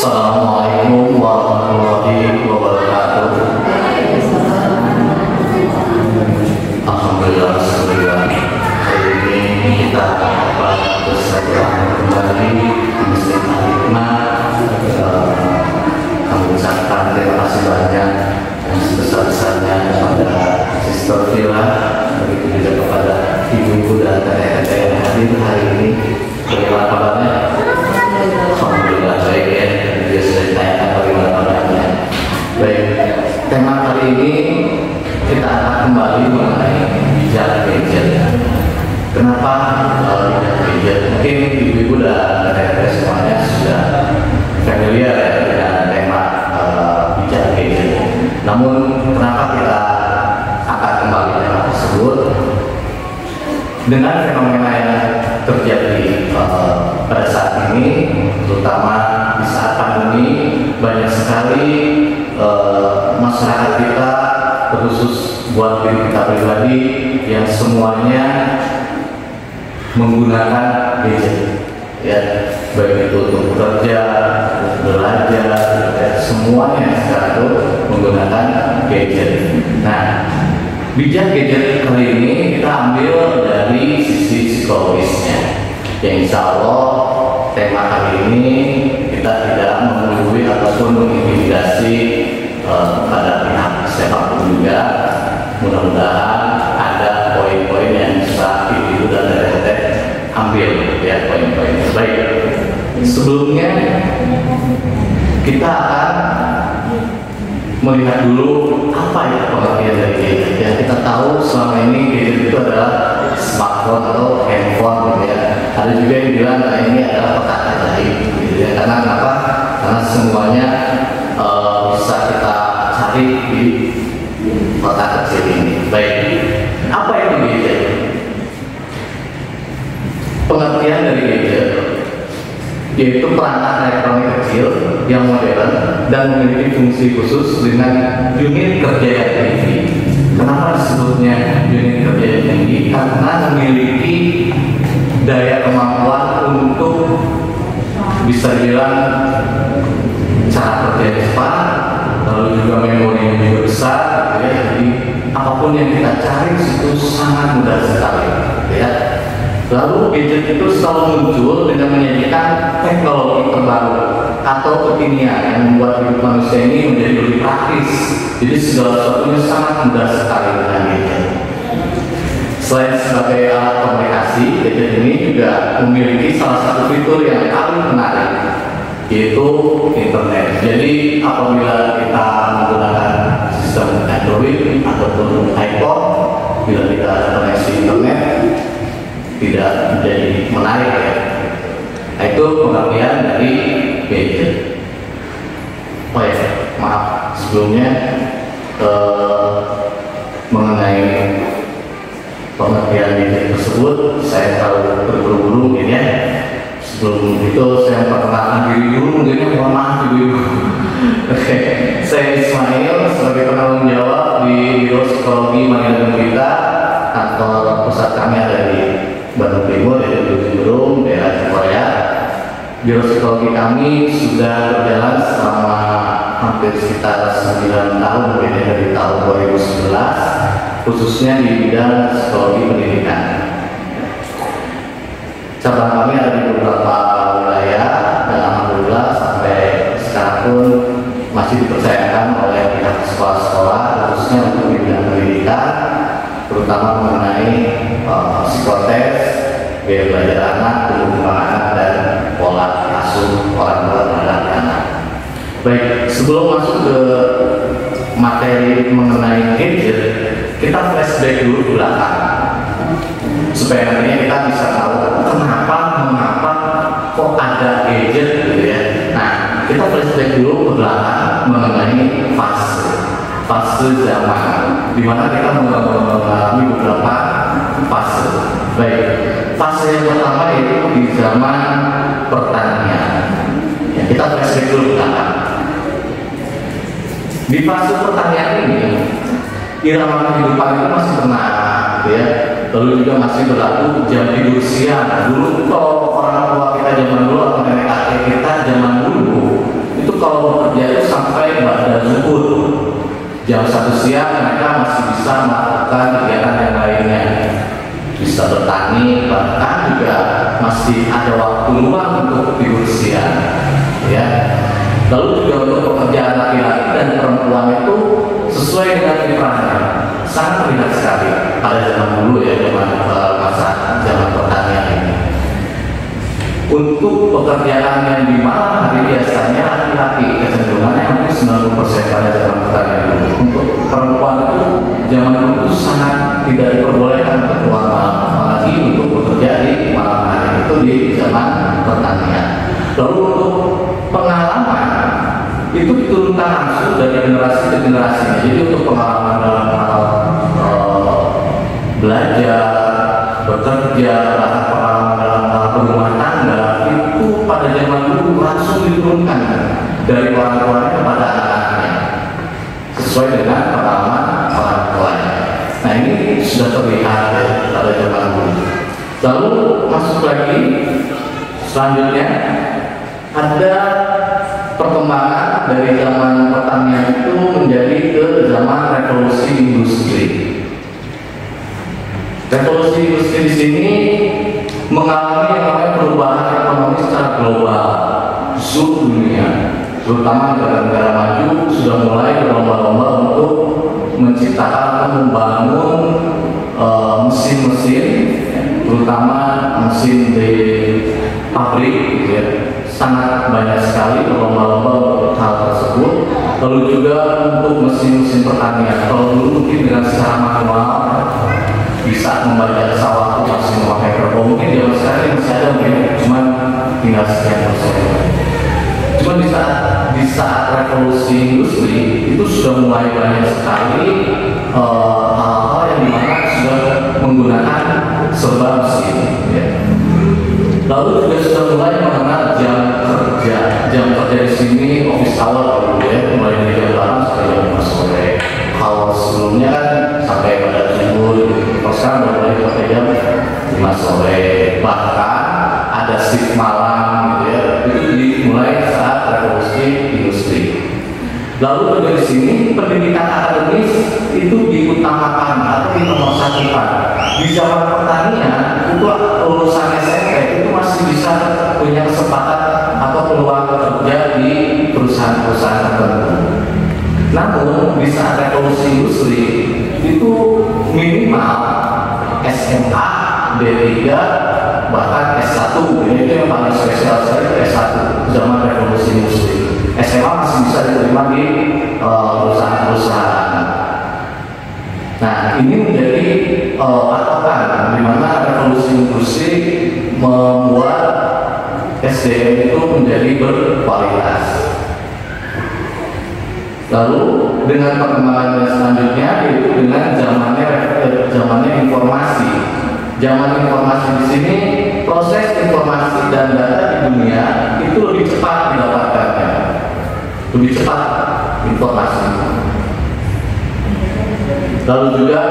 Assalamualaikum warahmatullahi wabarakatuh. Alhamdulillah, hari ini kita dapat bersama kembali Muslim Al-Hikmah. Kami ucapkan terima kasih banyak dan sebesar-besarnya kepada Sister Villa, begitu juga kepada ibu-ibu dan teteh-teteh yang hadir hari ini. Bagaimana kabarnya? Alhamdulillah baik ya. Dia sudah ditanyakan bagaimana kabarnya. Baik, tema kali ini kita akan kembali mengenai bijak gadget. Kenapa bijak gadget? Mungkin ibu-ibu dan teteh-teteh semuanya sudah familiar ya dengan tema bijak gadget. Namun kenapa kita akan kembali tema tersebut? Dengan fenomena yang terjadi pada saat ini, terutama di saat pandemi, banyak sekali masyarakat kita, terkhusus buat diri kita pribadi, yang semuanya menggunakan gadget, ya, baik itu untuk bekerja, untuk belajar, semuanya sekarang itu menggunakan gadget. Nah, bijak gadget kali ini kita ambil dari sisi psikologisnya. Yang insya Allah tema kali ini kita tidak menggurui ataupun mengintimidasi pada pihak siapapun juga. Mudah-mudahan ada poin-poin yang bisa ibu dan teteh ambil ya, poin-poin. Baik, sebelumnya kita akan melihat dulu apa ya pengertian dari gadget. Yang kita tahu selama ini gadget itu adalah smartphone atau handphone gitu ya. Ada juga yang bilang ini adalah perkataan jahit gitu ya. Karena kenapa? Karena semuanya bisa kita cari di kota kecil ini. Baik, apa itu gadget? Pengertian dari gadget yaitu perangkat elektronik kecil yang modern dan memiliki fungsi khusus dengan unit kerja yang tinggi. Kenapa disebutnya unit kerja yang tinggi? Karena memiliki daya kemampuan untuk bisa dibilang cara kerja yang cepat, lalu juga memori yang juga besar, gitu ya. Jadi apapun yang kita cari itu sangat mudah sekali, gitu ya. Lalu gadget itu selalu muncul dengan menyajikan teknologi terbaru atau kekinian yang membuat hidup manusia ini menjadi lebih praktis. Jadi segala sesuatunya sangat mudah sekali dengan gadget. Selain sebagai alat komunikasi, gadget ini juga memiliki salah satu fitur yang paling menarik, yaitu internet. Jadi apabila kita menggunakan sistem Android ataupun iPhone, bila kita ada koneksi internet, tidak menjadi menarik ya. Nah, itu pengertian dari gadget. Oh ya, maaf sebelumnya mengenai pengertian gadget tersebut saya tahu terburu-buru mungkin ya. Sebelum itu saya perkenalkan diri dulu mungkin ya, mohon maaf ibu-ibu. Oke, saya Ismail sebagai penanggung jawab di Biro Psikologi Mandiri kita. Kantor pusat kami ada di Bandung Timur, yaitu di Bandung, daerah Korea. Biro psikologi kami sudah berjalan selama hampir sekitar 9 tahun, berbeda dari tahun 2011, khususnya di bidang psikologi pendidikan. Cabang kami ada di beberapa wilayah dan alhamdulillah sampai sekarang pun masih dipercayakan oleh pihak sekolah-sekolah, khususnya untuk di bidang pendidikan, terutama mengenai psikotes, gaya belajar anak, tumbuh anak, dan pola asuh orang tua terhadap anak. Baik, sebelum masuk ke materi mengenai gadget, kita flashback dulu ke belakang supaya nantinya kita bisa tahu mengapa kok ada gadget gitu ya. Nah, kita flashback dulu ke belakang mengenai fase zaman, di mana kita mengalami beberapa fase. Baik, fase yang pertama yaitu di zaman pertanian. Ya, kita flashback dulu ke belakang. Di fase pertanian ini, irama kehidupan itu masih tenang, gitu ya. Lalu juga masih berlaku jam tidur siang. Dulu kalau orang tua kita zaman dulu atau nenek kakek kita zaman dulu itu kalau bekerja itu sampai pada zuhur. Jam 1 siang mereka masih bisa melakukan kegiatan yang lainnya, bisa bertani, bahkan juga masih ada waktu luang untuk tidur siang, ya. Lalu juga untuk pekerjaan laki-laki dan perempuan itu sesuai dengan fitrahnya, sangat terlihat sekali pada zaman dulu ya, zaman pertanian ini. Untuk pekerjaan yang di malam hari biasanya laki-laki, kecenderungannya hampir 90% pada zaman pertanian dulu. Untuk perempuan itu zaman dulu itu sangat tidak diperbolehkan untuk keluar malam, apalagi untuk bekerja di malam hari, itu di zaman pertanian. Lalu untuk pengalaman itu diturunkan langsung dari generasi ke generasi. Jadi untuk pengalaman dalam hal belajar, bekerja, bahkan pengalaman dalam hal berumah tangga itu pada zaman dulu langsung diturunkan dari orang tuanya kepada anak-anaknya sesuai dengan pengalaman orang tuanya. Nah, ini sudah terlihat ya, pada zaman dulu. Lalu masuk lagi selanjutnya ada perkembangan dari zaman pertanian itu menjadi ke zaman revolusi industri. Revolusi industri di sini mengalami yang namanya perubahan ekonomi secara global di seluruh dunia, terutama negara-negara maju sudah mulai berlomba-lomba untuk menciptakan atau membangun mesin-mesin, terutama mesin di pabrik, gitu ya. Sangat banyak sekali berlomba-lomba untuk hal tersebut. Lalu juga untuk mesin-mesin pertanian, kalau dulu mungkin dengan secara manual bisa membaca sawah itu masih memakai kerbau, mungkin zaman sekarang masih ada mungkin, cuman tinggal sekian persen. Cuma di saat revolusi industri itu sudah mulai banyak sekali hal-hal yang dimana sudah menggunakan serba mesin, ya. Lalu juga sudah mulai mengenal jam kerja. Jam kerja di sini office hour dulu ya, mulai dari jam 8 sampai jam 5 sore. Kalau sebelumnya kan sampai pada zuhur, kalau sekarang udah mulai sampai jam 5 sore. Bahkan ada shift malam gitu ya. Itu dimulai saat revolusi industri. Lalu dari sini pendidikan akademis itu diutamakan atau dinomorsatukan. Di zaman pertanian itu lulusan SMP itu masih bisa punya kesempatan atau peluang kerja di perusahaan-perusahaan tertentu. Namun di saat revolusi industri itu minimal SMA, D3, bahkan S1, ini itu yang paling spesial sekali, S1 zaman revolusi industri. SMA masih bisa diterima di perusahaan-perusahaan. Nah, ini menjadi patokan di mana revolusi industri membuat SDM itu menjadi berkualitas. Lalu dengan perkembangan selanjutnya yaitu dengan zamannya informasi. Zaman informasi di sini, proses informasi dan data di dunia itu lebih cepat didapatkannya, lebih cepat informasi. Lalu juga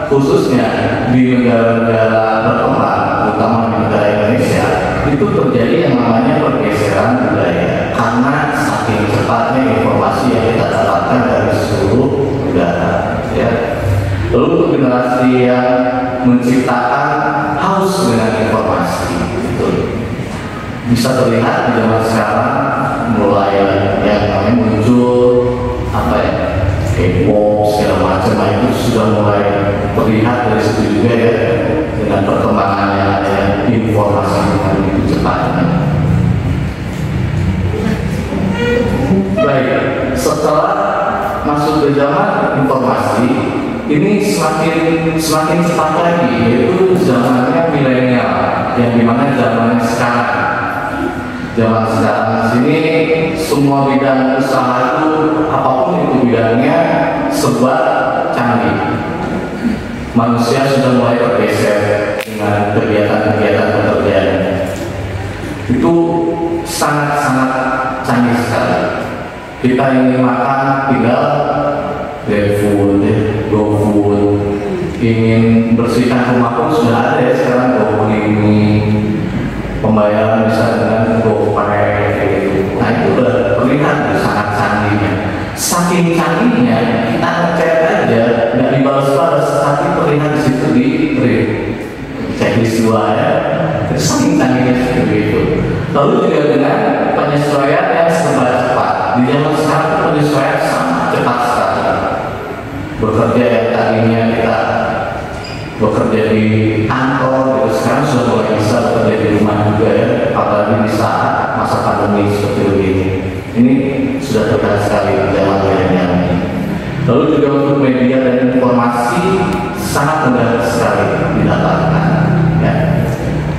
khususnya di negara-negara berkembang, terutama di negara Indonesia, itu terjadi yang namanya pergeseran budaya karena saking cepatnya informasi yang kita dapatkan dari seluruh negara, ya. Lalu untuk generasi yang menciptakan haus dengan informasi, itu bisa terlihat di zaman sekarang mulai yang namanya muncul apa ya, K-pop segala macam, itu sudah mulai terlihat dari situ juga ya, dengan perkembangannya ada informasi dengan begitu cepatnya. Baik, setelah masuk ke zaman informasi, ini semakin cepat lagi, yaitu zamannya milenial, yang dimana zamannya sekarang. Zaman sekarang sini semua bidang usaha itu apapun itu bidangnya serba canggih. Manusia sudah mulai bergeser dengan kegiatan-kegiatan pekerjaan. Itu sangat-sangat canggih sekali. Kita ingin makan tinggal GrabFood, GoFood, ingin bersihkan rumah pun sudah ada ya sekarang, GoCleaning, pembayaran bisa dengan GoPay, gitu. Nah itu udah jiwa ya, saking canggihnya seperti itu. Lalu juga dengan penyesuaian yang serba cepat. Di zaman sekarang penyesuaian sangat cepat sekali. Bekerja yang tadinya kita bekerja di kantor, gitu, sekarang sudah mulai bisa bekerja di rumah juga ya, apalagi di saat masa pandemi seperti ini. Ini sudah terlihat sekali di zaman milenial ini. Lalu juga untuk media dan informasi sangat mudah sekali didapatkan. Ya.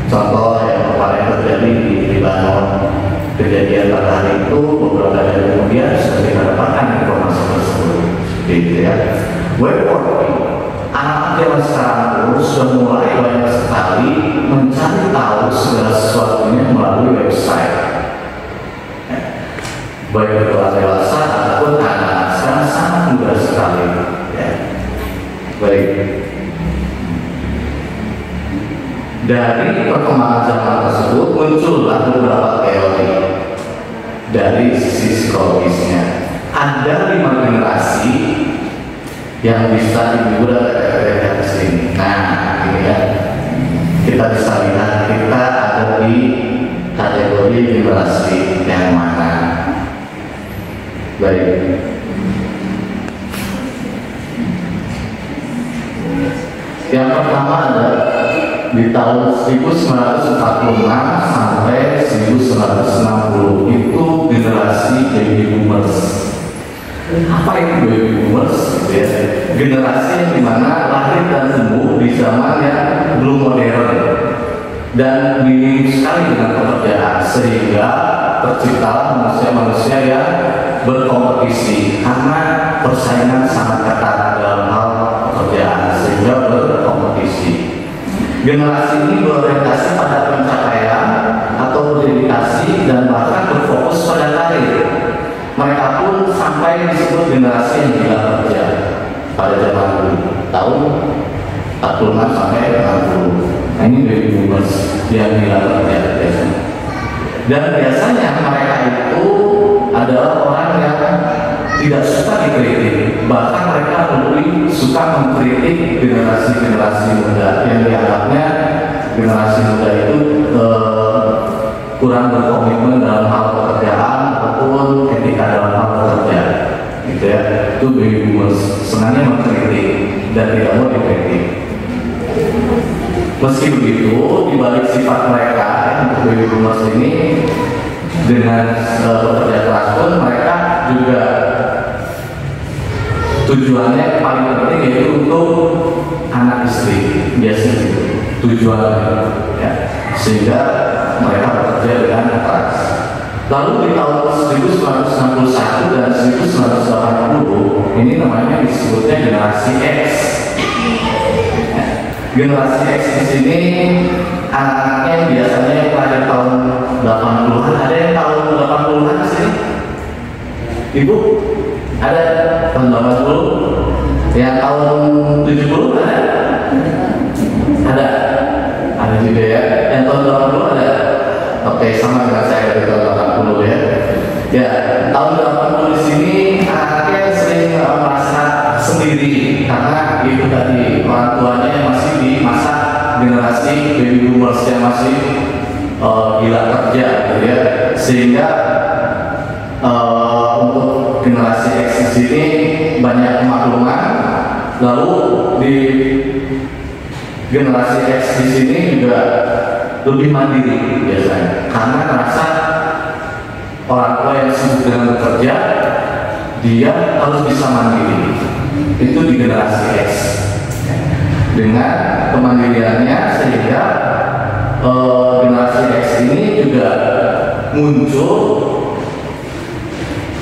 Contoh yang kemarin terjadi di Libanon, kejadian pada hari itu beberapa hari kemudian sudah kita dapatkan informasi tersebut. Gitu ya. Web working, anak-anak zaman sekarang itu sudah mulai banyak sekali mencari tahu segala sesuatunya melalui website. Ya. Baik itu dewasa ataupun anak-anak sekarang sangat mudah sekali. Ya. Baik. Dari perkembangan zaman tersebut muncullah beberapa teori dari sisi psikologisnya. Ada 5 generasi yang bisa dibilang dari sini. Nah, ini ya, kita bisa lihat kita ada di kategori generasi yang mana. Baik. Yang pertama adalah di tahun 1946 sampai 1960 itu generasi baby boomers. Apa itu baby boomers? Ya, generasi yang dimana lahir dan tumbuh di zaman yang belum modern dan minim sekali dengan pekerjaan, sehingga terciptalah manusia-manusia yang berkompetisi karena persaingan sangat ketat dalam hal pekerjaan, sehingga berkompetisi. Generasi ini berorientasi pada pencapaian atau berdedikasi dan bahkan berfokus pada karir. Mereka pun sampai disebut generasi yang gila kerja pada zaman dulu, tahun 46 sampai 60. Nah, ini baby boomers yang gila kerja biasanya. Dan biasanya mereka itu adalah orang yang tidak suka dikritik, bahkan mereka lebih suka mengkritik generasi-generasi muda yang dianggapnya generasi muda itu kurang berkomitmen dalam hal pekerjaan ataupun etika dalam hal bekerja, gitu ya. Itu baby boomers senangnya mengkritik dan tidak mau dikritik. Meski begitu, dibalik sifat mereka untuk baby boomers ini dengan bekerja keras pun mereka juga tujuannya paling penting yaitu untuk anak istri, biasanya gitu tujuannya ya, sehingga mereka bekerja dengan keras. Lalu di tahun 1961 dan 1980 ini namanya disebutnya generasi X. Ya, generasi X di sini anak-anaknya biasanya yang lahir tahun 80-an, ada yang tahun 80-an di sini? Ibu? Ada tahun 80, yang tahun 70 ada? Ada juga ya. Yang tahun 80 ada? Oke, sama dengan saya dari tahun 80 ya. Ya, tahun 80 di sini anaknya sering merasa sendiri karena itu tadi orang tuanya masih di masa generasi baby boomers yang masih gila kerja, gitu ya. Sehingga untuk generasi X di sini banyak kemakluman. Lalu di generasi X di sini juga lebih mandiri biasanya, karena merasa orang tua yang sibuk dengan bekerja, dia harus bisa mandiri. Itu di generasi X. Dengan kemandiriannya sehingga generasi X ini juga muncul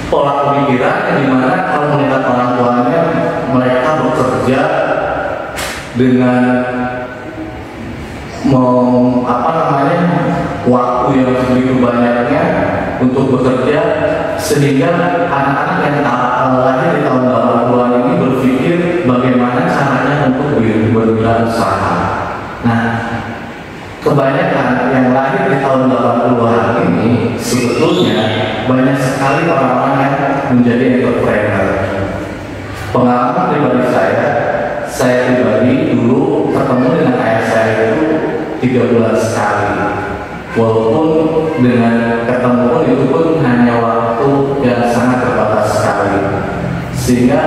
pola pemikiran yang dimana kalau melihat orang tuanya mereka bekerja dengan waktu yang begitu banyaknya untuk bekerja, sehingga anak-anak yang lahir di tahun 80-an ini berpikir bagaimana caranya untuk berwirausaha. Nah, kebanyakan yang lahir di tahun 80-an ini sebetulnya banyak sekali orang-orang yang menjadi entrepreneur. Pengalaman pribadi saya pribadi dulu ketemu dengan ayah saya itu 3 bulan sekali. Walaupun dengan ketemu pun itu pun hanya waktu yang sangat terbatas sekali, sehingga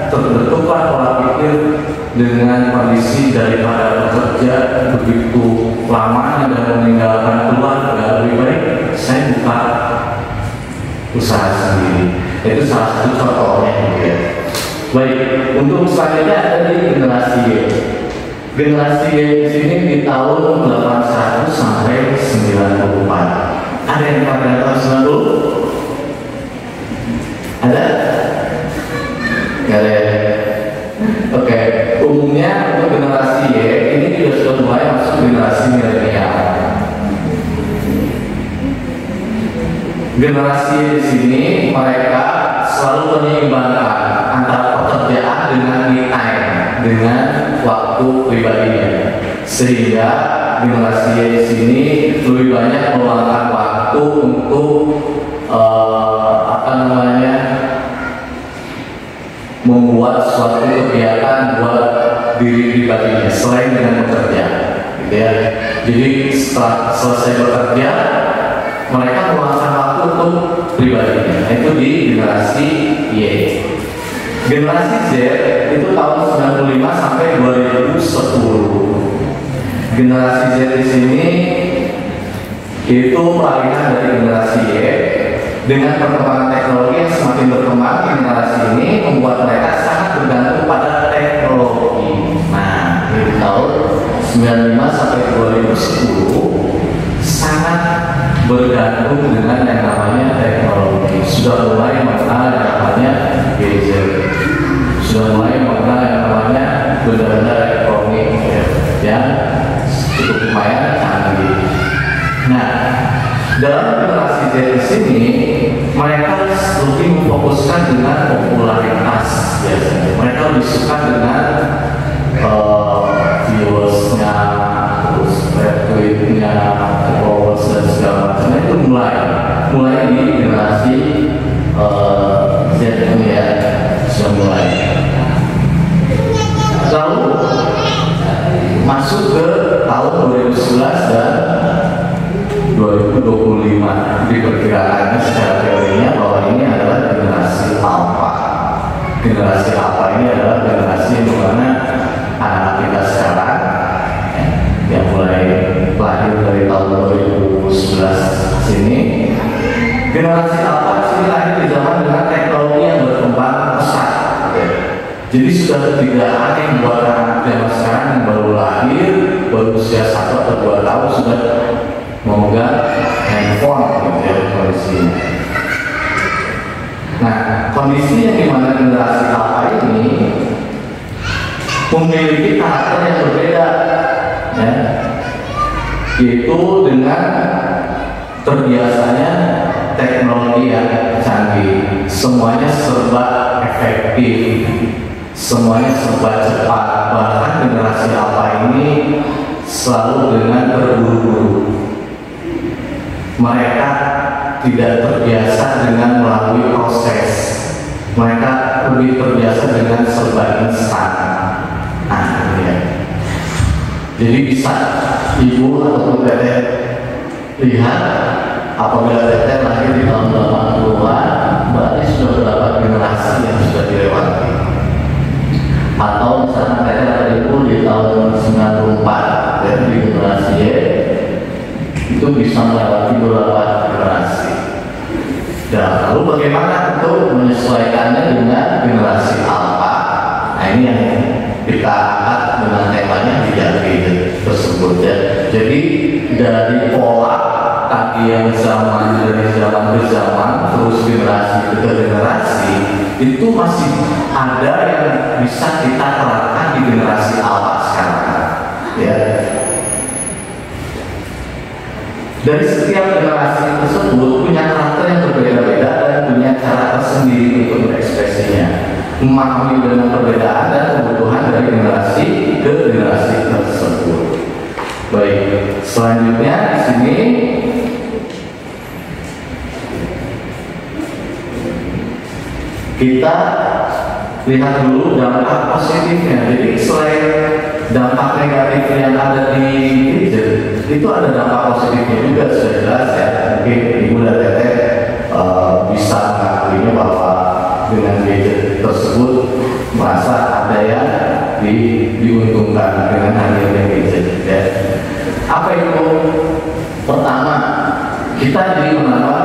terbentuklah pola pikir dengan kondisi daripada bekerja begitu lamanya dan meninggalkan keluarga, lebih baik saya buka usaha sendiri. Itu salah satu contohnya ya. Baik, untuk selanjutnya ada di generasi Y. Generasi Y di sini di tahun 81 sampai 94. Ada yang pada tahun 90? Ada? Gak ada. Oke, umumnya untuk generasi Y ini juga sudah mulai masuk generasi milenial. Generasi Y di sini mereka selalu menyeimbangkan antara pekerjaan dengan me time, dengan waktu pribadinya, sehingga generasi Y di sini lebih banyak meluangkan waktu untuk membuat suatu kegiatan buat diri pribadinya selain dengan bekerja, gitu ya. Jadi setelah selesai bekerja, mereka meluangkan waktu untuk pribadinya. Itu di generasi Y. Generasi Z itu tahun 95 sampai 2010. Generasi Z di sini itu peralihan dari generasi Y. Dengan perkembangan teknologi yang semakin berkembang, generasi ini membuat mereka sangat bergantung pada teknologi. Nah, di tahun 95 sampai 2010 sangat bergantung dengan yang namanya teknologi. Sudah mulai mengenal yang namanya gadget, sudah mulai mengenal yang namanya benda-benda elektronik yang cukup lumayan canggih. Nah, dalam generasi Z di sini mereka lebih memfokuskan dengan popularitas biasanya. Mereka lebih suka dengan viewersnya, terus retweetnya, followers dan segala macamnya. Itu mulai di generasi Z ini ya, sudah mulai. Lalu masuk ke tahun 2011 dan 2025 diperkirakan secara teorinya bahwa ini adalah generasi alpha. Generasi alpha ini adalah generasi di mana anak kita sekarang yang mulai lahir dari tahun 2011 sini. Generasi alpha sini lahir di zaman dengan teknologi yang berkembang pesat. Jadi sudah tidak aneh buat anak zaman sekarang yang baru lahir, baru usia 1 atau 2 tahun sudah memegang handphone gitu ya kondisinya. Nah, kondisi yang dimana generasi alpha ini memiliki karakter yang berbeda ya, yaitu dengan terbiasanya teknologi yang canggih, semuanya serba efektif, semuanya serba cepat. Bahkan generasi alpha ini selalu dengan terburu-buru. Mereka tidak terbiasa dengan melalui proses. Mereka lebih terbiasa dengan serba instan. Nah, ya. Jadi bisa ibu ataupun teteh lihat apabila teteh lahir di tahun 80-an, berarti sudah berapa generasi yang sudah dilewati. Atau misalnya teteh atau ibu di tahun 94 dan di generasi Y, itu bisa melewati beberapa generasi. Dan lalu bagaimana untuk menyesuaikannya dengan generasi alpha? Nah, ini yang kita angkat dengan temanya di gadget tersebut ya. Jadi dari pola tadi yang dari zaman ke zaman terus generasi ke generasi itu masih ada yang bisa kita terapkan di generasi alpha sekarang ya. Dari setiap generasi tersebut punya karakter yang berbeda-beda dan punya cara tersendiri untuk berekspresinya, memahami dengan perbedaan dan kebutuhan dari generasi ke generasi tersebut. Baik, selanjutnya di sini kita lihat dulu dampak positifnya. Jadi selain dampak negatif yang ada di gadget, itu ada dampak positifnya juga, sudah jelas ya. Mungkin Ibu dan Teteh bisa mengakuinya bahwa dengan gadget tersebut merasa ada yang diuntungkan dengan hadirnya gadget ya. Apa itu? Pertama, kita jadi menambah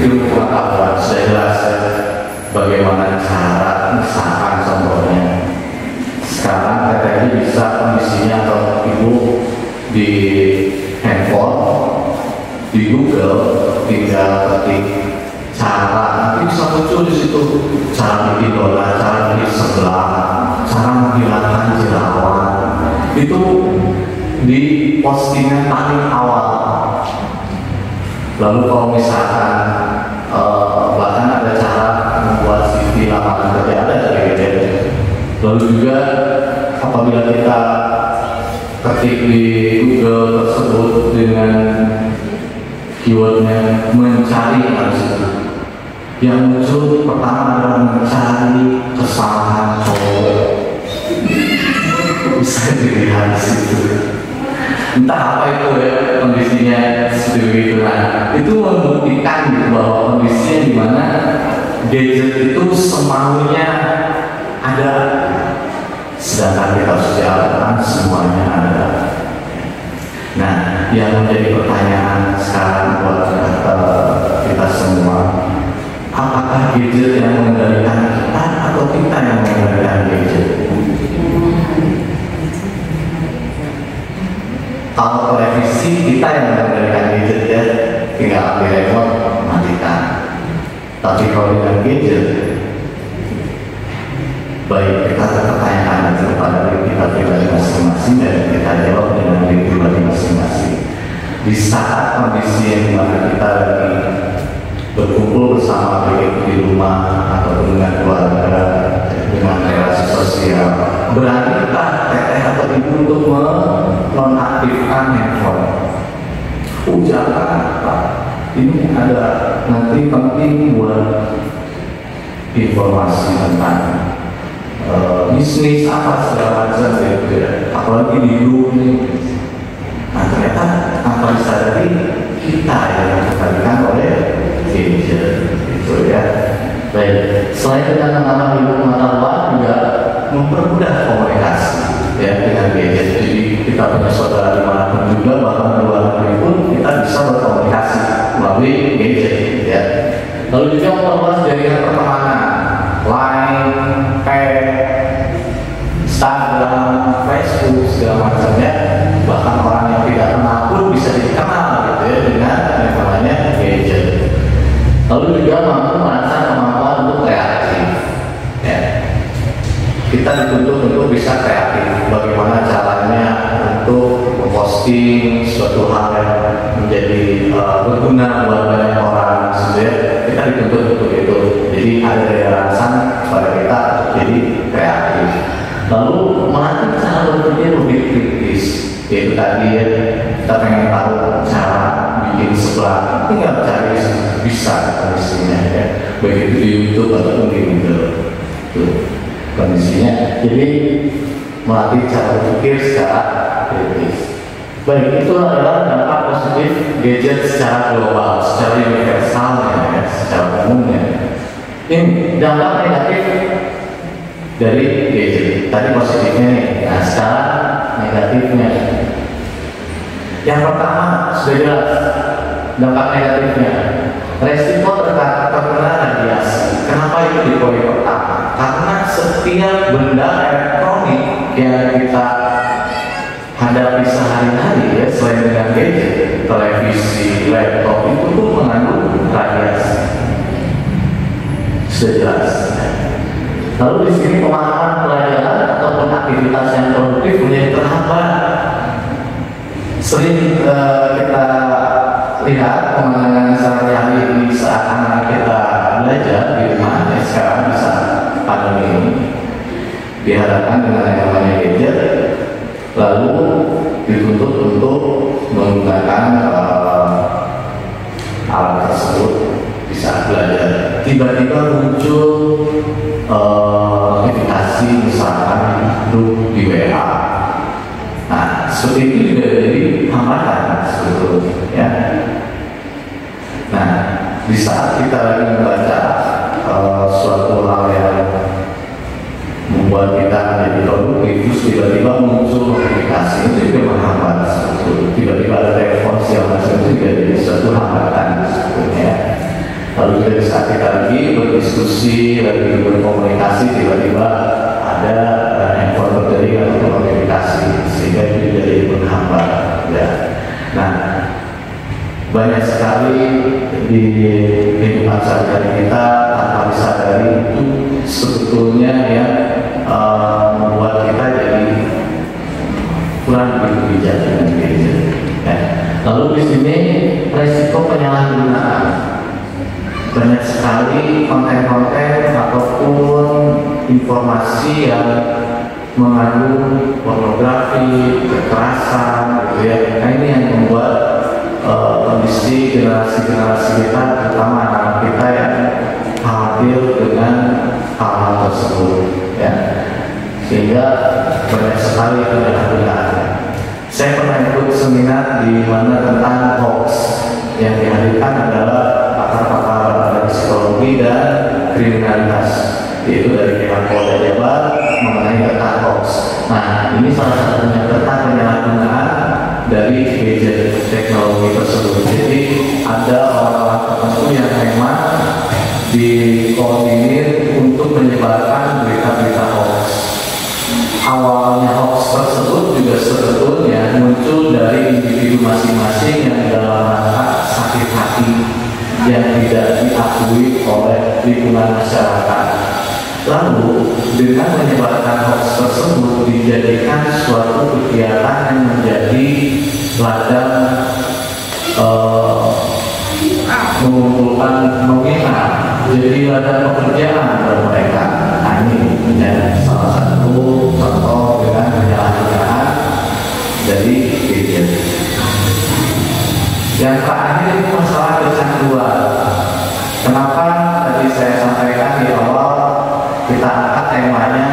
ilmu pengetahuan. Sudah jelas ya, bagaimana cara, misalkan contohnya sekarang Teteh bisa kondisinya atau Ibu di handphone, di Google tinggal ketik cara, nanti bisa muncul di situ cara bikin bola, cara bikin sebelah, cara menghilangkan jerawat. Itu di postingan paling awal. Lalu kalau misalkan bahkan ada cara membuat CV lamaran kerja, ada gitu. Lalu juga apabila kita ketik di Google tersebut dengan keywordnya mencari harus itu, yang muncul pertama adalah mencari kesalahan cowok. Bisa dilihat di situ. Entah apa itu ya kondisinya seperti itu. Nah, itu membuktikan gitu bahwa kondisinya di mana gadget itu semaunya ada, sedangkan kita harus jalankan semuanya ada. Nah, yang menjadi pertanyaan sekarang buat kita semua, apakah gadget yang mengendalikan kita atau kita yang mengendalikan gadget? Kalau televisi kita yang mengendalikan gadget ya, tinggal ambil remote, matikan. Tapi kalau dengan gadget, baik kita pertanyaan kepada diri kita pribadi masing-masing dan kita jawab dengan diri pribadi masing-masing. Di saat kondisi yang dimana kita lagi berkumpul bersama baik di rumah atau dengan keluarga, dengan relasi sosial, beranikah Teteh atau Ibu untuk menonaktifkan handphone? Jangan Pak, ini ada nanti penting buat informasi tentang bisnis apa segala macam gitu ya, apalagi di grup nih. Nah ternyata tanpa disadari kita yang dikendalikan oleh gadget gitu ya. Baik, selain dengan menambah ilmu pengetahuan juga mempermudah komunikasi ya dengan gadget. Jadi kita punya saudara dimanapun juga, bahkan di luar negeri pun kita bisa berkomunikasi melalui gadget ya. Lalu juga memperluas jaringan pertemanan, Line, Instagram, Facebook, segala macamnya. Bahkan orang yang tidak kenal pun bisa dikenal gitu ya dengan yang namanya gadget. Lalu juga mampu merangsang kemampuan untuk kreatif ya. Kita dituntut untuk bisa kreatif. Bagaimana caranya untuk memposting suatu hal yang menjadi berguna buat banyak orang gitu ya. Kita dituntut untuk itu. Jadi ada daya rangsang kepada kita jadi kreatif. Lalu melatih cara berpikir lebih kritis. Yaitu tadi ya, kita pengen tahu cara bikin sebelah, tinggal cari bisa kondisinya ya. Baik itu di YouTube ataupun di Google. Tuh kondisinya. Jadi melatih cara berpikir secara kritis. Baik, itu adalah dampak positif gadget secara global, secara universal ya, secara umumnya. Ini dampak negatif dari gadget. Tadi positifnya nih, nah sekarang negatifnya. Yang pertama sudah jelas dampak negatifnya, resiko terkena radiasi. Kenapa itu di poin pertama? Karena setiap benda elektronik yang kita hadapi sehari-hari ya, selain dengan gadget, televisi, laptop itu pun mengandung radiasi. Sudah jelas. Lalu di sini pemahaman pelajaran ataupun aktivitas yang produktif menjadi terhambat. Sering kita lihat pemandangan sehari-hari di saat anak kita belajar di rumah ya, sekarang bisa pandemi ini dihadapkan dengan yang namanya gadget, lalu dituntut untuk menggunakan alat tersebut di saat belajar. Tiba-tiba muncul notifikasi misalkan grup di WA. Nah, seperti itu juga jadi hambatan sebetulnya, ya. Nah, di saat kita lagi membaca suatu hal yang membuat kita menjadi produktif, terus tiba-tiba muncul notifikasi, itu juga menghambat sebetulnya. Tiba-tiba ada telepon segala macam, itu juga jadi suatu hambatan sebetulnya. Lalu juga di saat kita lagi berdiskusi, lagi berkomunikasi, tiba-tiba ada handphone berdering atau notifikasi, sehingga itu jadi menghambat, ya. Nah, banyak sekali di kehidupan sehari-hari kita tanpa disadari itu sebetulnya ya membuat kita jadi kurang begitu bijak dengan gadget. Ya. Lalu di sini resiko penyalahgunaan, banyak sekali konten-konten ataupun informasi yang mengandung pornografi, kekerasan, gitu ya. Nah, ini yang membuat kondisi generasi-generasi kita, terutama anak kita yang khawatir dengan hal-hal tersebut, ya. Sehingga banyak sekali penyalahgunaan. Saya pernah ikut seminar di mana tentang hoax, yang dihadirkan adalah pakar-pakar dari psikologi dan kriminalitas, yaitu dari pihak Polda Jabar mengenai tentang hoax. Nah, ini salah satunya tentang penyalahgunaan dari gadget teknologi tersebut. Jadi ada orang-orang tertentu yang memang dikoordinir untuk menyebarkan berita-berita hoax. Awalnya hoax tersebut juga sebetulnya muncul dari individu masing-masing yang dalam rangka sakit hati yang tidak diakui oleh lingkungan masyarakat. Lalu dengan menyebarkan hoax tersebut dijadikan suatu kegiatan yang menjadi ladang mengumpulkan nominal, jadi ladang pekerjaan bagi mereka. Nah, ini menjadi salah satu contoh dengan penyalahgunaan dari gadget. Yang terakhir itu masalah kecanduan. Kenapa tadi saya sampaikan di awal kita angkat temanya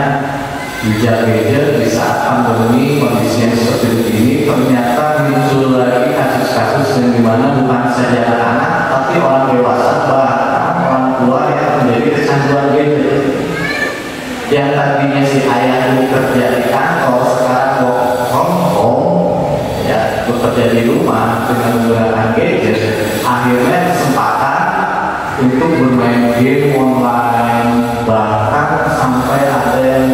bijak gadget di saat pandemi, kondisi yang seperti ini, ternyata muncul lagi kasus-kasus yang dimana bukan saja anak-anak tapi orang dewasa, bahkan orang tua yang menjadi kecanduan gadget. Yang tadinya si ayah itu kerja di kantor, sekarang work from home, ya, bekerja di rumah dengan menggunakan gadget, akhirnya kesempatan untuk bermain game online, bahkan sampai ada yang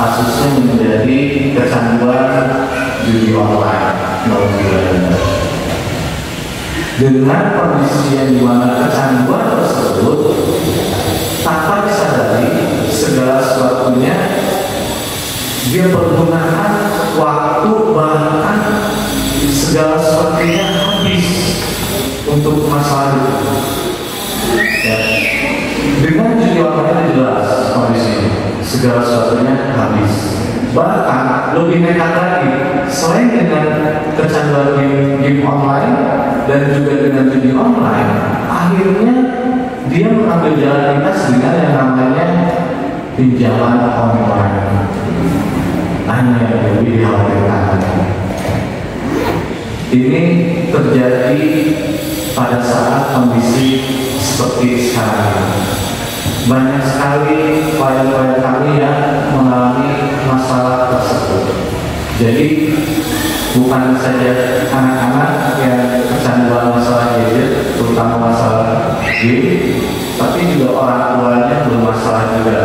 kasusnya menjadi kecanduan judi online. Dengan kondisi yang dimana kecanduan tersebut tanpa disadari segala sesuatunya dia pergunakan waktu, bahkan segala sesuatunya habis untuk masalah itu. Ya. Dengan judi online jelas kondisinya, segala sesuatunya habis. Bahkan lebih nekat lagi, selain dengan kecanduan game online dan juga dengan judi online, akhirnya dia mengambil jalan pintas dengan yang namanya pinjaman online. Hanya yang lebih dikhawatirkan. Ini terjadi pada saat kondisi seperti sekarang. Banyak sekali klien-klien kami yang mengalami masalah tersebut. Jadi bukan saja anak-anak yang kecanduan masalah gadget, terutama masalah game, tapi juga orang tuanya bermasalah juga.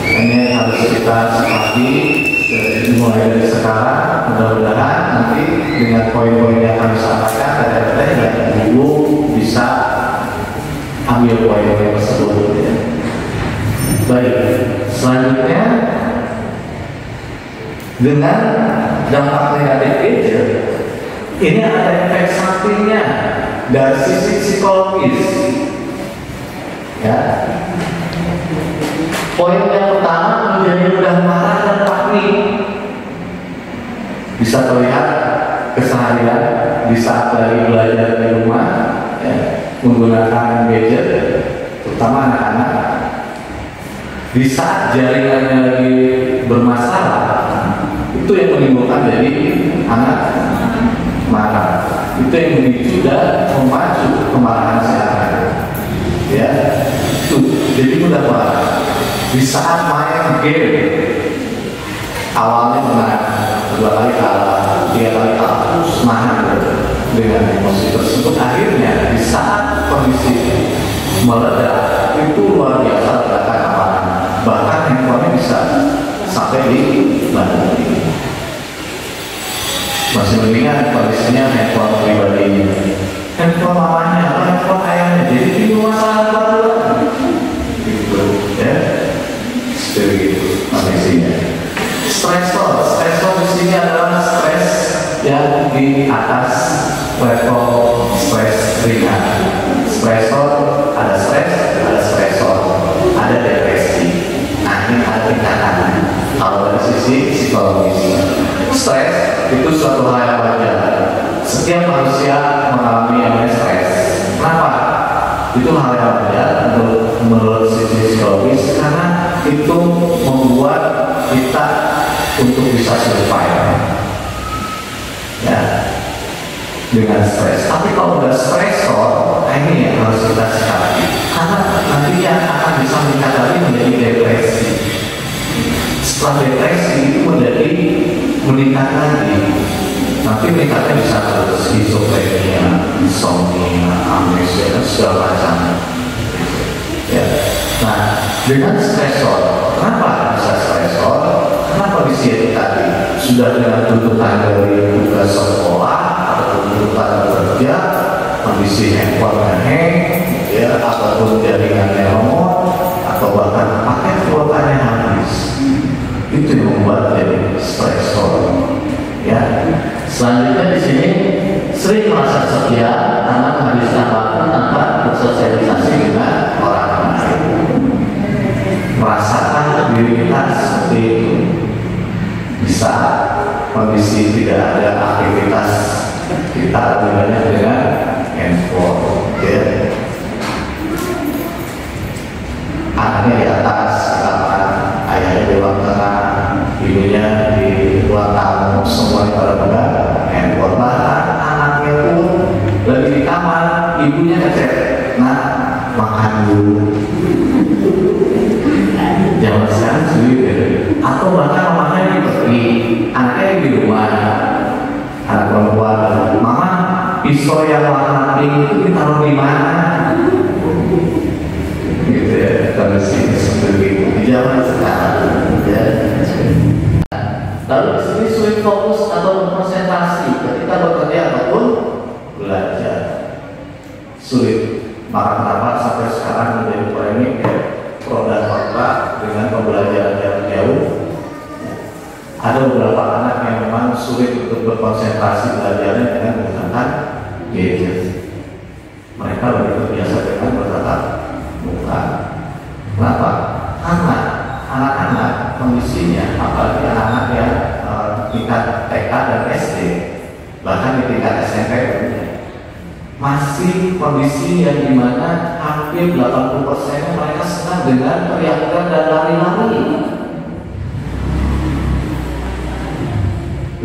Ini harus kita sepakati mulai dari sekarang. Mudah-mudahan nanti dengan poin-poin yang kami sampaikan, teteh-teteh ibu bisa ambil poin-poin tersebut. Ya. Baik, selanjutnya dengan dampak negatif gadget, ini ada efek sampingnya dari sisi psikologis. Ya. Poin yang pertama, menjadi mudah marah dan panik. Bisa terlihat keseharian di saat lagi belajar di rumah, ya, menggunakan gadget, terutama anak-anak. Di saat jaringannya lagi bermasalah, itu Itu yang menimbulkan jadi anak marah. Itu yang memicu dan memacu kemarahan si anak. Ya, itu jadi mudah marah. Di saat main game, awalnya menang, kedua kali kalah, tiga kali kalah, terus nahan dengan emosi tersebut. Akhirnya di saat kondisi meledak, itu luar biasa ledakan amarah. Bahkan handphonenya bisa sampai di badan. Masih mendingan kondisinya handphone pribadinya, handphone mamanya, handphone ayahnya, jadi itu masalah baru gitu ya. Seperti itu kondisinya. Stresor di sini adalah stres yang di atas level stres ringan. Stresor ada stresor, ada depresi. Nah, ini ada tingkatannya. Kalau dari sisi psikologisnya, stres itu suatu hal yang wajar. Setiap manusia mengalami yang namanya stres. Kenapa? Itu hal yang wajar menurut sisi psikologis, karena itu membuat kita untuk bisa survive ya dengan stres. Tapi kalau udah stresor, ini yang harus kita sikapi, karena nantinya akan bisa meningkat lagi menjadi depresi. Setelah depresi itu menjadi meningkat lagi, nanti meningkatnya bisa terus skizofrenia, insomnia, amnesia dan segala macam ya. Nah, dengan stresor, kenapa bisa stresor? Karena kondisi itu tadi sudah dengan tuntutan dari tugas sekolah atau tuntutan bekerja, kondisi handphone hang, ya, ataupun jaringannya lemot, atau bahkan paket kuotanya habis, itu yang membuat jadi stresor. Ya, selanjutnya di sini sering merasa setia karena menghabiskan waktu tanpa bersosialisasi dengan orang lain. Merasakan diri kita seperti itu. Bisa kondisi tidak ada aktivitas, kita lebih banyak dengan handphone ya. Anaknya di atas kamar, ayahnya di ruang tengah, ibunya di ruang tamu, semuanya pada pegang handphone. Bahkan anaknya pun lagi di kamar, ibunya ngecek, nah makan dulu. Jangan sekarang sulit ya. Atau bahkan mamanya pergi, anaknya di rumah, anak perempuan, mama pisau yang warna pink itu ditaruh di mana? Gitu ya, kondisi seperti itu di zaman sekarang ya. Lalu di sini sulit fokus atau konsentrasi ketika bekerja ataupun belajar. Sulit. Maka kenapa sampai sekarang menjadi polemik ya, pro dan kontra dengan pembelajaran jarak jauh. Ada beberapa anak yang memang sulit untuk berkonsentrasi belajarnya dengan menggunakan gadget. Mereka lebih terbiasa dengan bertatap muka. Kenapa? Karena anak-anak kondisinya, apalagi anak-anak yang tingkat TK dan SD, bahkan di tingkat SMP, masih kondisi yang dimana hampir 80% mereka senang dengan teriakan dan lari-lari.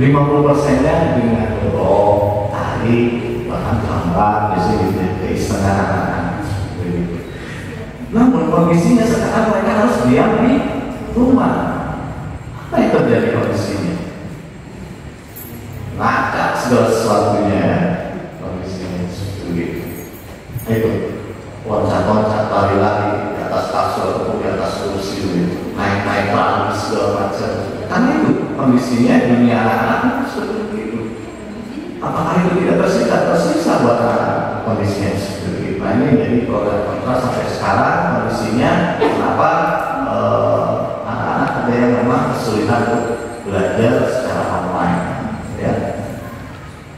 50%-nya dengan dorong, tarik, bahkan gambar, biasanya keisengan anak-anak. Namun kondisinya sekarang mereka harus diam di rumah. Apa yang terjadi kondisinya? Ngacak segala sesuatunya. Kondisinya seperti itu. Itu loncat-loncat, lari-lari di atas kasur ataupun di atas kursi, naik-naik lari segala macam. Karena itu kondisinya dunia anak-anak seperti itu. Apakah itu tidak tersisa buat anak kondisinya seperti itu? Nah, ini jadi pro dan kontra sampai sekarang kondisinya. Kenapa anak-anak ada yang memang kesulitan untuk belajar secara online ya.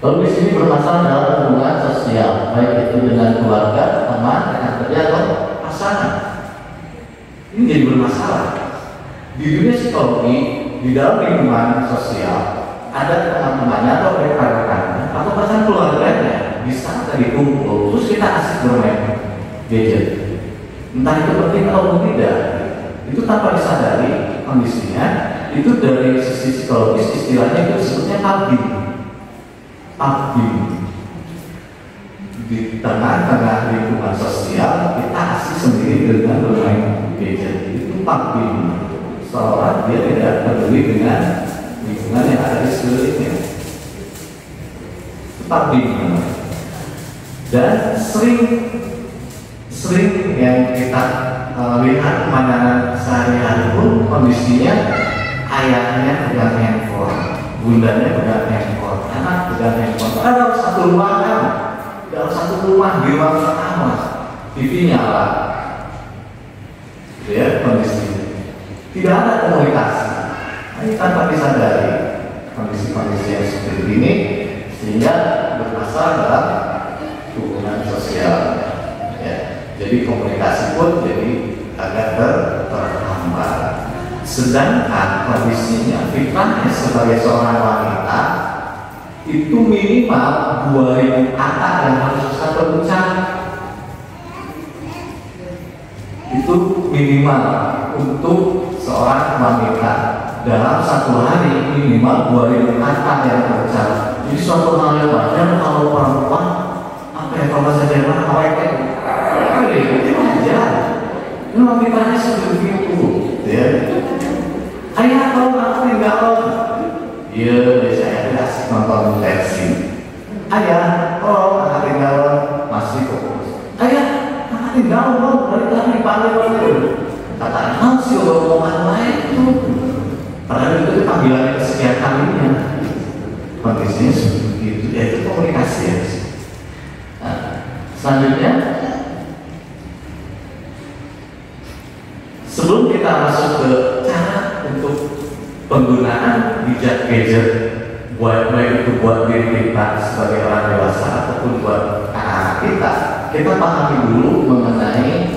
Lalu di sini bermasalah dalam hubungan sosial, baik itu dengan keluarga, teman, rekan kerja atau pasangan. Ini jadi bermasalah. Di dunia psikologi, di dalam lingkungan sosial, ada teman-temannya atau rekan-rekannya atau bahkan keluarganya bisa tadi kumpul, terus kita asik bermain gadget. Entah itu penting atau tidak, itu tanpa disadari kondisinya itu dari sisi psikologis istilahnya itu disebutnya tabing. Di tengah-tengah lingkungan sosial kita asik sendiri dengan bermain gadget, itu tabing. Seolah dia tidak peduli dengan lingkungan yang ada di sekelilingnya. Itu tabing. Dan sering yang kita lihat pemandangan sehari-hari pun kondisinya ayahnya pegang handphone, bundanya pegang handphone, anak pegang handphone. Dalam satu ruangan, dalam satu rumah, di ruang pertama, TV nyala, ya kondisinya. Tidak ada komunikasi. Ini tanpa disadari kondisi-kondisi yang seperti ini, sehingga bermasalah dalam hubungan sosial. Ya. Jadi komunikasi pun jadi agak terhambat. Sedangkan kondisinya fitrahnya sebagai seorang wanita itu minimal 2000 kata yang harus bisa terucap. Itu minimal untuk seorang wanita dalam satu hari minimal 2000 kata yang terucap. Jadi suatu hal yang wajar kalau perempuan apa ya kalau bahasa Jerman itu wajar. Memang fitrahnya seperti itu. Ya. Ayah kalau aku tinggal, iya saya tidak asik nonton versi. Ayah, kalau anak tinggal masih fokus. Ayah, anak tinggal dari tadi panggil. Kata masih omongan lain itu. Padahal itu panggilannya kesekian kalinya. Kondisinya seperti itu. Ya itu komunikasi ya. Nah, selanjutnya. Sebelum kita masuk ke cara untuk penggunaan gadget baik itu buat diri kita sebagai orang dewasa ataupun buat anak-anak kita pahami dulu mengenai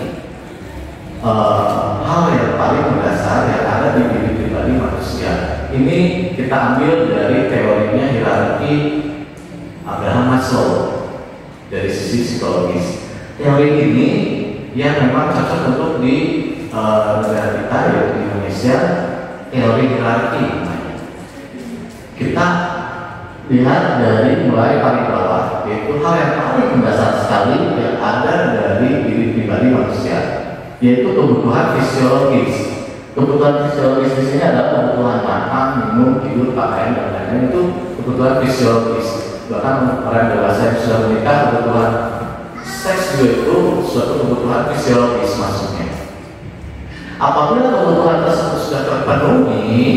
hal yang paling mendasar yang ada di diri pribadi manusia. Ini kita ambil dari teorinya hierarki Abraham Maslow dari sisi psikologis. Teori ini yang memang cocok untuk di negara kita yaitu di Indonesia, teori hierarki. Kita lihat dari mulai paling bawah, yaitu hal yang paling mendasar sekali yang ada dari diri pribadi manusia, yaitu kebutuhan fisiologis. Kebutuhan fisiologis di sini adalah kebutuhan makan, minum, tidur, pakaian dan lain-lain. Itu kebutuhan fisiologis. Bahkan orang dewasa yang sudah menikah, kebutuhan seks juga itu suatu kebutuhan fisiologis maksudnya. Apabila kebutuhan tersebut sudah terpenuhi,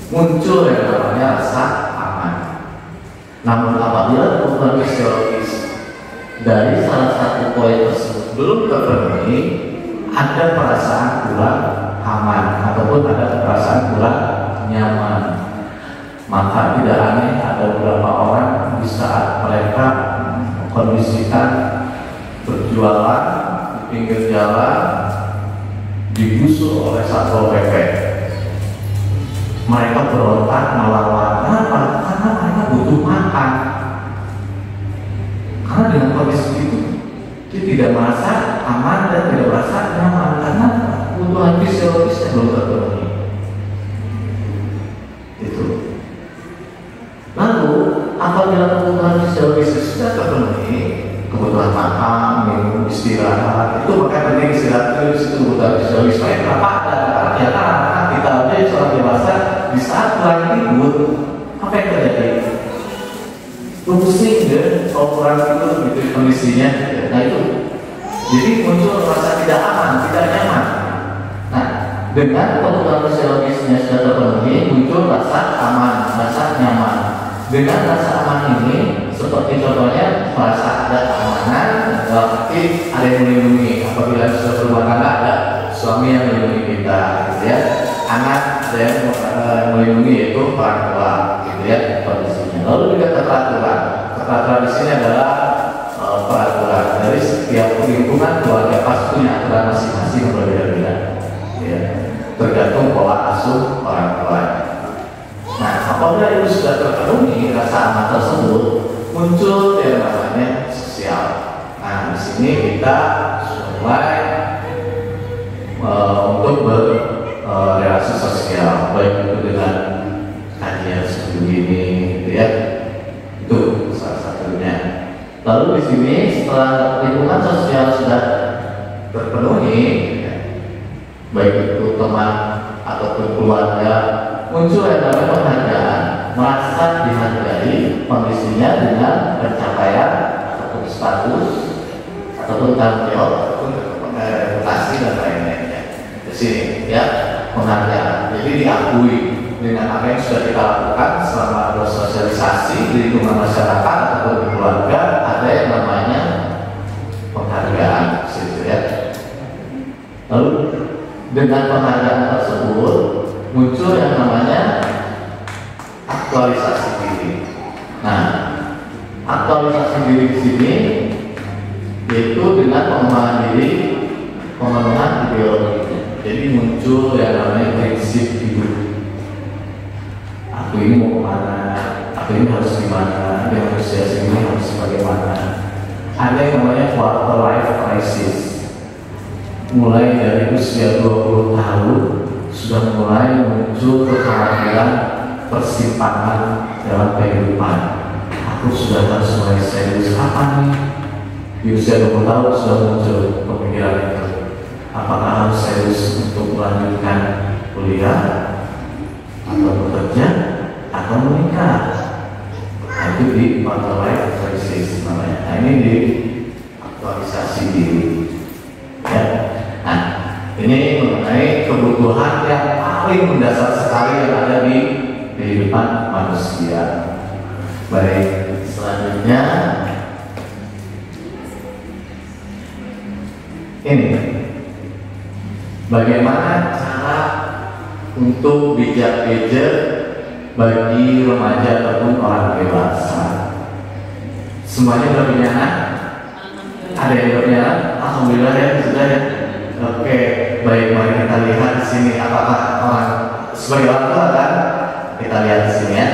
muncul yang namanya rasa aman. Namun apabila kebutuhan fisiologis dari salah satu poin tersebut belum terpenuhi, ada perasaan kurang aman ataupun ada perasaan kurang nyaman. Maka tidak aneh ada beberapa orang di saat mereka kondisikan berjualan di pinggir jalan digusur oleh Satpol PP. Mereka berontak melawan. Kenapa? Karena mereka butuh makan. Karena dengan kondisi itu dia tidak merasa aman dan tidak merasa nyaman karena kebutuhan fisiologisnya belum terpenuhi. Itu. Lalu apabila kebutuhan fisiologis sudah terpenuhi, kebutuhan makan, minum, istirahat, itu makanya penting istirahat itu kebutuhan fisiologis. Kenapa ada? Ya karena kita aja seorang dewasa di saat kurang tidur, apa yang terjadi? Pusing ya, kalau kurang tidur gitu kondisinya. Nah itu, jadi muncul rasa tidak aman, tidak nyaman. Nah, dengan kebutuhan fisiologisnya sudah terpenuhi, muncul rasa aman, rasa nyaman. Dengan rasa aman ini, seperti contohnya merasa ada keamanan, berarti ada yang melindungi. Apabila sudah berumah tangga ada suami yang melindungi kita, gitu ya. Anak ada yang melindungi yaitu orang tua, gitu ya kondisinya. Lalu juga keteraturan. Keteraturan di sini adalah peraturan dari setiap lingkungan keluarga pasti punya aturan masing-masing yang berbeda-beda, ya. Tergantung pola asuh orang tua. Nah, apabila itu sudah terpenuhi rasa aman tersebut, muncul yang namanya sosial. Nah, di sini kita mulai untuk berrelasi sosial. Lalu di sini setelah lingkungan sosial sudah terpenuhi, baik itu teman ataupun keluarga, muncul yang namanya penghargaan, merasa dihargai kondisinya dengan pencapaian ataupun status ataupun tanggung jawab ataupun reputasi dan lain-lainnya. Di sini ya penghargaan, jadi diakui dengan apa yang sudah kita lakukan selama bersosialisasi di lingkungan masyarakat ataupun di keluarga, ada yang namanya penghargaan, gitu ya. Lalu dengan penghargaan tersebut muncul yang namanya aktualisasi diri. Nah, aktualisasi diri di sini yaitu dengan pengembangan diri, pemenuhan ideologi. Jadi muncul yang namanya prinsip hidup. Aku ini mau kemana? Aku ini harus gimana? Yang usia segini harus bagaimana? Ada yang namanya quarter life crisis. Mulai dari usia 20 tahun sudah mulai muncul kekhawatiran persimpangan dalam kehidupan. Aku sudah harus mulai serius apa nih? Di usia 20 tahun sudah muncul pemikiran itu. Apakah harus serius untuk melanjutkan kuliah atau bekerja atau menikah? Nah, itu di quarter life crisis namanya. Nah, ini di aktualisasi diri. Ya. Nah, ini mengenai kebutuhan yang paling mendasar sekali yang ada di kehidupan manusia. Baik, selanjutnya ini bagaimana cara untuk bijak-bijak bagi remaja ataupun orang dewasa. Semuanya sudah punya anak? Ada yang belum punya anak? Alhamdulillah ya, sudah ya. Oke, baik, mari kita lihat di sini apakah orang sebagai orang tua kan? Kita lihat di sini ya.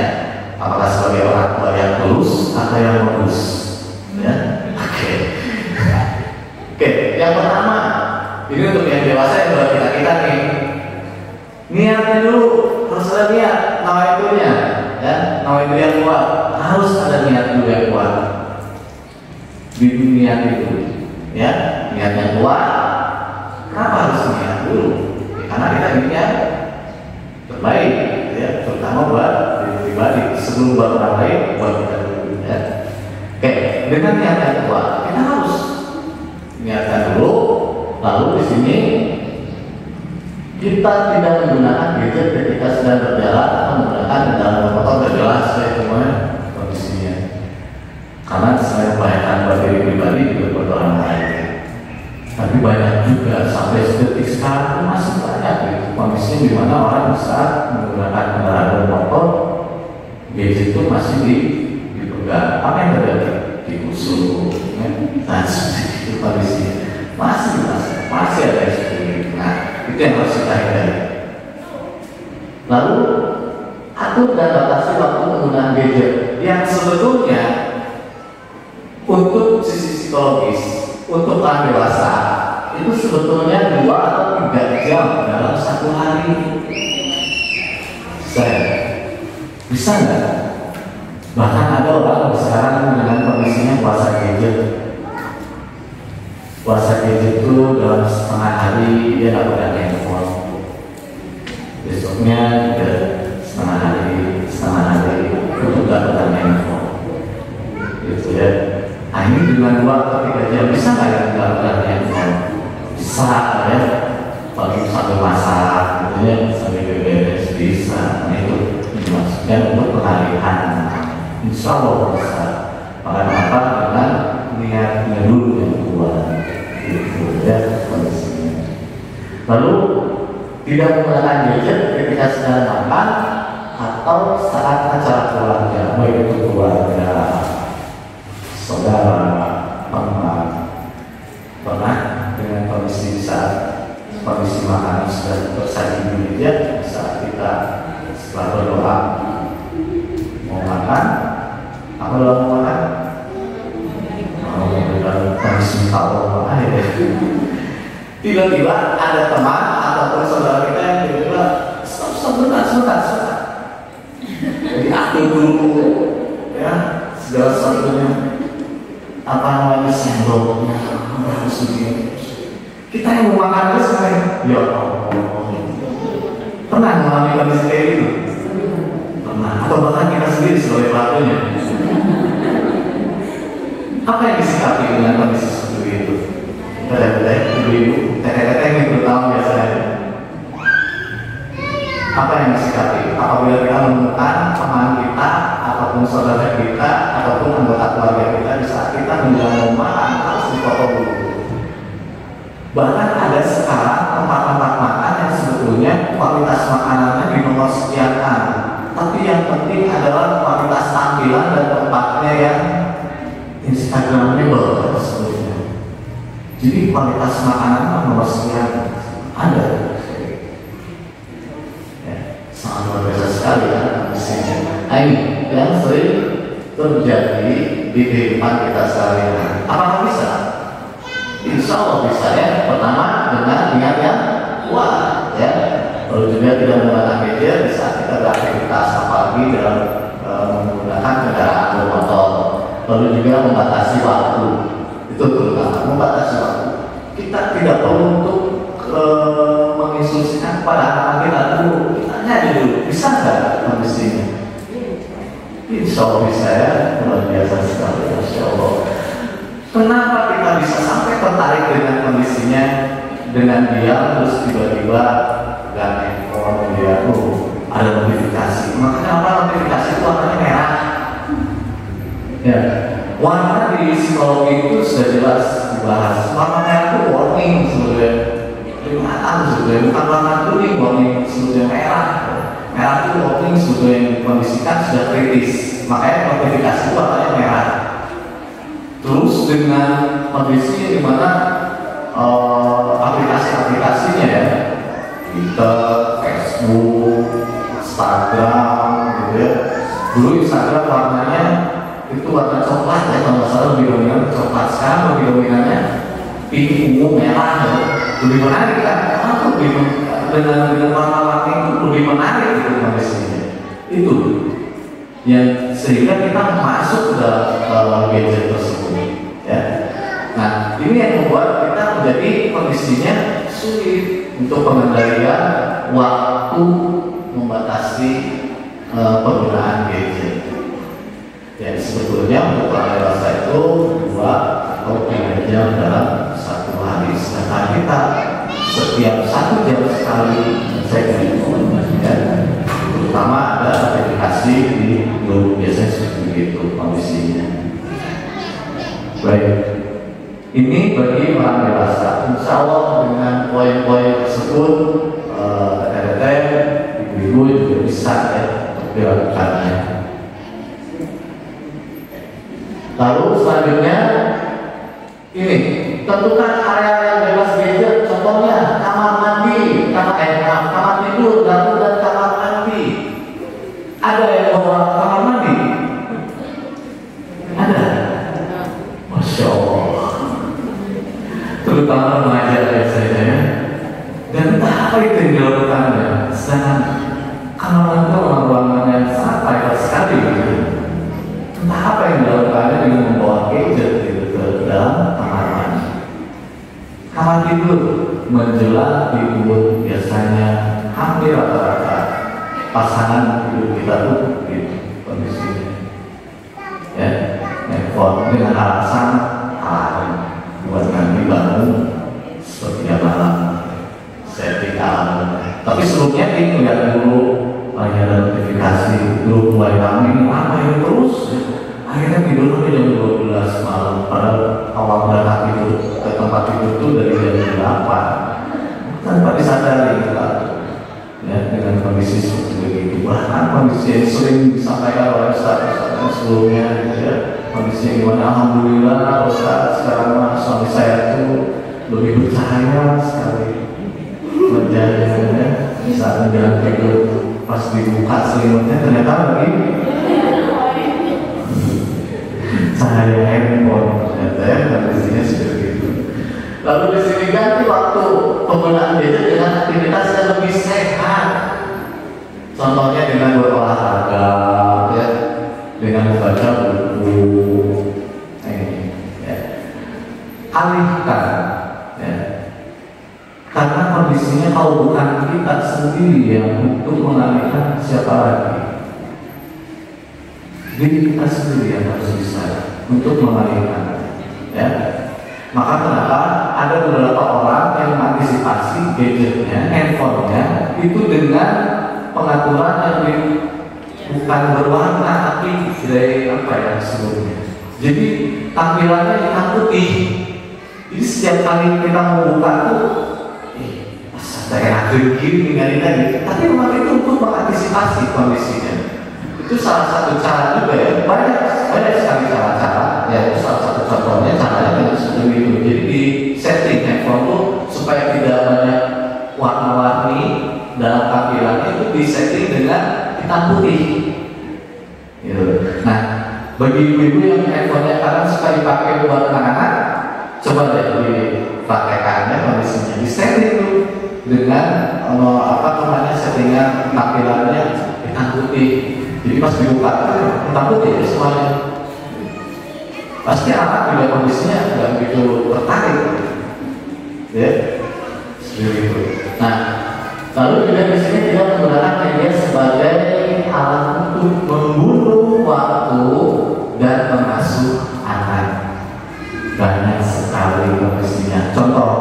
Apakah sebagai orang tua yang tulus atau yang modus? Ya, oke. Oke, yang pertama ini untuk yang dewasa yang buat kita nih. Niatnya dulu harus ada niat, nawaitunya, ya, nawaitu yang kuat. Harus ada niat dulu yang kuat. Di dunia itu, ya, niat yang kuat. Kenapa harus niat dulu? Ya, karena kita ingin yang terbaik, ya, terutama buat diri pribadi. Sebelum buat orang lain, buat kita dulu. Ya. Oke, dengan niat yang kuat, kita harus niatkan dulu. Lalu di sini kita tidak menggunakan gadget ketika sedang berjalan atau menggunakan kendaraan motor berjelas ya semuanya kondisinya. Karena selain membahayakan buat diri pribadi juga buat orang lain. Tapi banyak juga sampai detik sekarang masih banyak gitu, kondisi di mana orang bisa menggunakan kendaraan motor gadget itu masih dipegang. Apa yang terjadi? Dimusuh, ya? Nah, itu kondisinya. Masih ada ekstrim. Nah, itu yang harus kita hindari. Lalu atur dan batasi waktu penggunaan gadget yang sebetulnya untuk sisi psikologis, untuk orang dewasa itu sebetulnya 2 atau 3 jam dalam satu hari. Bisa nggak? Bahkan ada orang sekarang dengan kondisinya puasa gadget. Puasa gadget itu dalam setengah hari dia nggak pegang handphone. Besoknya juga setengah hari itu nggak pegang handphone. Gitu ya. Nah, ini dengan 2 atau 3 jam bisa nggak yang nggak pegang handphone? Bisa ya. Paling sambil masak, gitu ya, sambil beberes bisa. Nah, itu dimaksudkan untuk pengalihan. Insya Allah bisa. Kenapa? Dengan niatnya dulu yang kuat. Gitu ya kondisinya. Lalu tidak menggunakan gadget ketika sedang makan atau saat acara keluarga, baik itu keluarga, saudara, teman. Pernah dengan kondisi saat kondisi makanan sudah tersaji di meja, saat kita setelah berdoa mau makan, apa doa mau makan? Kondisi kalau ya. Tiba-tiba ada teman ataupun saudara kita yang tiba-tiba sebentar. Jadi aku dulu ya segala sesuatunya begini. Kita yang mau makan terus kan? Ya Allah. Pernah mengalami kondisi kayak gitu? Pernah. Atau bahkan kita sendiri sebagai pelakunya. Apa yang disikapi dengan kondisi seperti itu? Teteh-teteh, ibu-ibu, teteh-teteh yang bertahun biasanya. Apa yang disikapi? Apabila kita menemukan teman kita, ataupun saudara kita, ataupun anggota keluarga kita di saat kita menjalankan makan harus dipotong dulu. Bahkan ada sekarang tempat-tempat makan yang sebetulnya kualitas makanannya dinomorsekiankan, tapi yang penting adalah kualitas tampilan dan tempatnya yang instagramable sebetulnya. Jadi kualitas makanan nomor sekian ada. Sangat luar biasa sekali ya kondisinya. Ini yang sering terjadi di kehidupan kita sehari-hari. Apakah bisa? Insya Allah bisa ya. Pertama dengan niat yang kuat ya. Lalu juga tidak menggunakan gadget di saat kita beraktivitas, apalagi dalam menggunakan kendaraan bermotor. Lalu juga membatasi waktu. Itu terutama membatasi waktu. Kita tidak perlu untuk menginstruksikan kepada anak kita dulu. Kita tanya dulu, bisa nggak kondisinya? Insya Allah bisa ya. Luar biasa sekali, Masya Allah. Kenapa kita bisa sampai tertarik dengan kondisinya, dengan dia terus tiba-tiba gak handphone dia ada notifikasi. Makanya apa notifikasi itu warnanya merah? Ya, warna di psikologi itu sudah jelas dibahas. Warna merah itu warning sebetulnya, peringatan sebetulnya, bukan warna kuning, warning sebetulnya merah. Merah itu warning sebetulnya yang dikondisikan sudah kritis. Makanya notifikasi itu warnanya merah. Terus dengan kondisi di mana aplikasi-aplikasinya ya, Twitter, Facebook, Instagram, gitu ya. Dulu Instagram warnanya itu warna coklat ya, kalau nggak salah lebih dominan coklat. Sekarang lebih dominannya pink, ungu, merah, ya. Lebih menarik kan? Karena dengan warna-warna itu lebih menarik itu kondisinya. Itu yang sehingga kita masuk ke dalam gadget tersebut ya. Nah ini yang membuat kita menjadi kondisinya sulit untuk pengendalian waktu, membatasi penggunaan gadget ya. Sebetulnya untuk orang dewasa itu 2 atau 3 jam dalam satu hari, sedangkan kita setiap 1 jam sekali cek handphone ya. Terutama ada aplikasi di grup, biasanya seperti itu kondisinya. Baik, ini bagi orang dewasa. Insya Allah dengan poin-poin tersebut, teteh-teteh, ibu-ibu juga bisa ya untuk dilakukannya. Lalu selanjutnya ini tentukan area yang bebas gadget. Contohnya kamar mandi, kamar tidur, dapur dan kamar mandi. Ada yang bawa kamar mandi? Ada. Masya Allah. Terutama remaja biasanya ya. Dan entah apa itu yang dilakukannya. Sedangkan kamar mandi itu ruangan yang sangat private sekali gitu. Entah apa yang dilakukannya dengan membawa gadget gitu ke dalam kamar mandi. Kamar tidur menjelang tidur biasanya hampir rata-rata pasangan hidup kita tuh gitu kondisinya ya, handphone dengan alasan buat nanti bangun setiap malam setting alarm. Tapi sebelumnya kita lihat dulu ada notifikasi, belum mulai bangun ini apa ini terus akhirnya tidur sampai jam 12 malam, padahal awal berangkat tidur ke tempat tidur itu dari jam 8 tanpa disadari kita ya, dengan kondisi seperti begitu. Bahkan kondisi yang sering disampaikan oleh Ustaz sebelumnya gitu ya, kondisi yang gimana, alhamdulillah Ustaz sekarang suami saya itu lebih bercahaya sekali wajahnya ya, saat menjalan tidur pas dibuka selimutnya ternyata lagi cahaya handphone ternyata ya, kondisinya seperti itu. Lalu di sini ganti waktu penggunaan gadget dengan aktivitas yang lebih sehat. Contohnya dengan berolahraga, ya, dengan membaca buku. Ya. Alihkan bukan kita sendiri yang untuk mengalihkan siapa lagi? Diri kita sendiri yang harus bisa untuk mengalihkan, ya. Maka kenapa ada beberapa orang yang mengantisipasi gadgetnya, handphonenya itu dengan pengaturan yang bukan berwarna tapi dari apa ya sebelumnya. Jadi tampilannya hitam putih. Jadi setiap kali kita mau buka tuh, saya gini tinggalin lagi. Tapi memang itu untuk mengantisipasi kondisinya. Itu salah satu cara juga ya. Banyak sekali cara-cara. Ya itu salah satu contohnya caranya dengan seperti itu. Jadi di setting handphone tuh supaya tidak banyak warna-warni dalam tampilannya itu di setting dengan hitam putih. Gitu. Nah, bagi ibu-ibu yang handphonenya kadang suka dipakai buat anak-anak, coba deh dipraktekannya kondisinya di setting itu dengan settingan tampilannya hitam putih. Jadi pas dibuka hitam putih ya semuanya. Pasti anak juga kondisinya nggak begitu tertarik, ya seperti itu. Nah, lalu juga di sini kita menggunakan media sebagai alat untuk membunuh waktu dan mengasuh anak. Banyak sekali kondisinya. Contoh,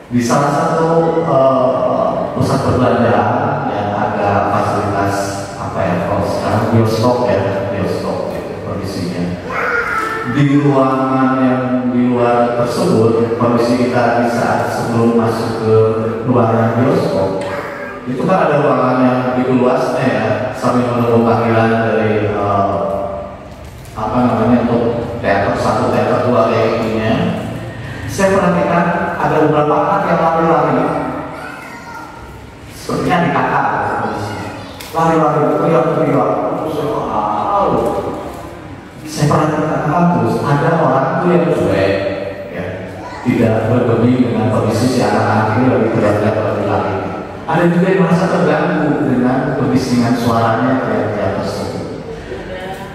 di salah satu pusat perbelanjaan yang ada fasilitas apa ya, kalau sekarang bioskop ya, bioskop gitu kondisinya. Di ruangan yang di luar tersebut, kondisi kita di saat sebelum masuk ke ruangan bioskop, itu kan ada ruangan yang begitu luasnya ya, sambil menunggu panggilan dari untuk teater 1, teater 2 kayak gini. Saya perhatikan ada beberapa anak yang lari-lari, sepertinya di kakak, lari-lari, teriak-teriak, saya perhatikan terus ada orang tuh yang cuek, ya, tidak bergeming dengan kondisi si anak-anak ini lagi teriak-teriak lari-lari. Ada juga yang merasa terganggu dengan kebisingan suaranya teriak-teriak tersebut.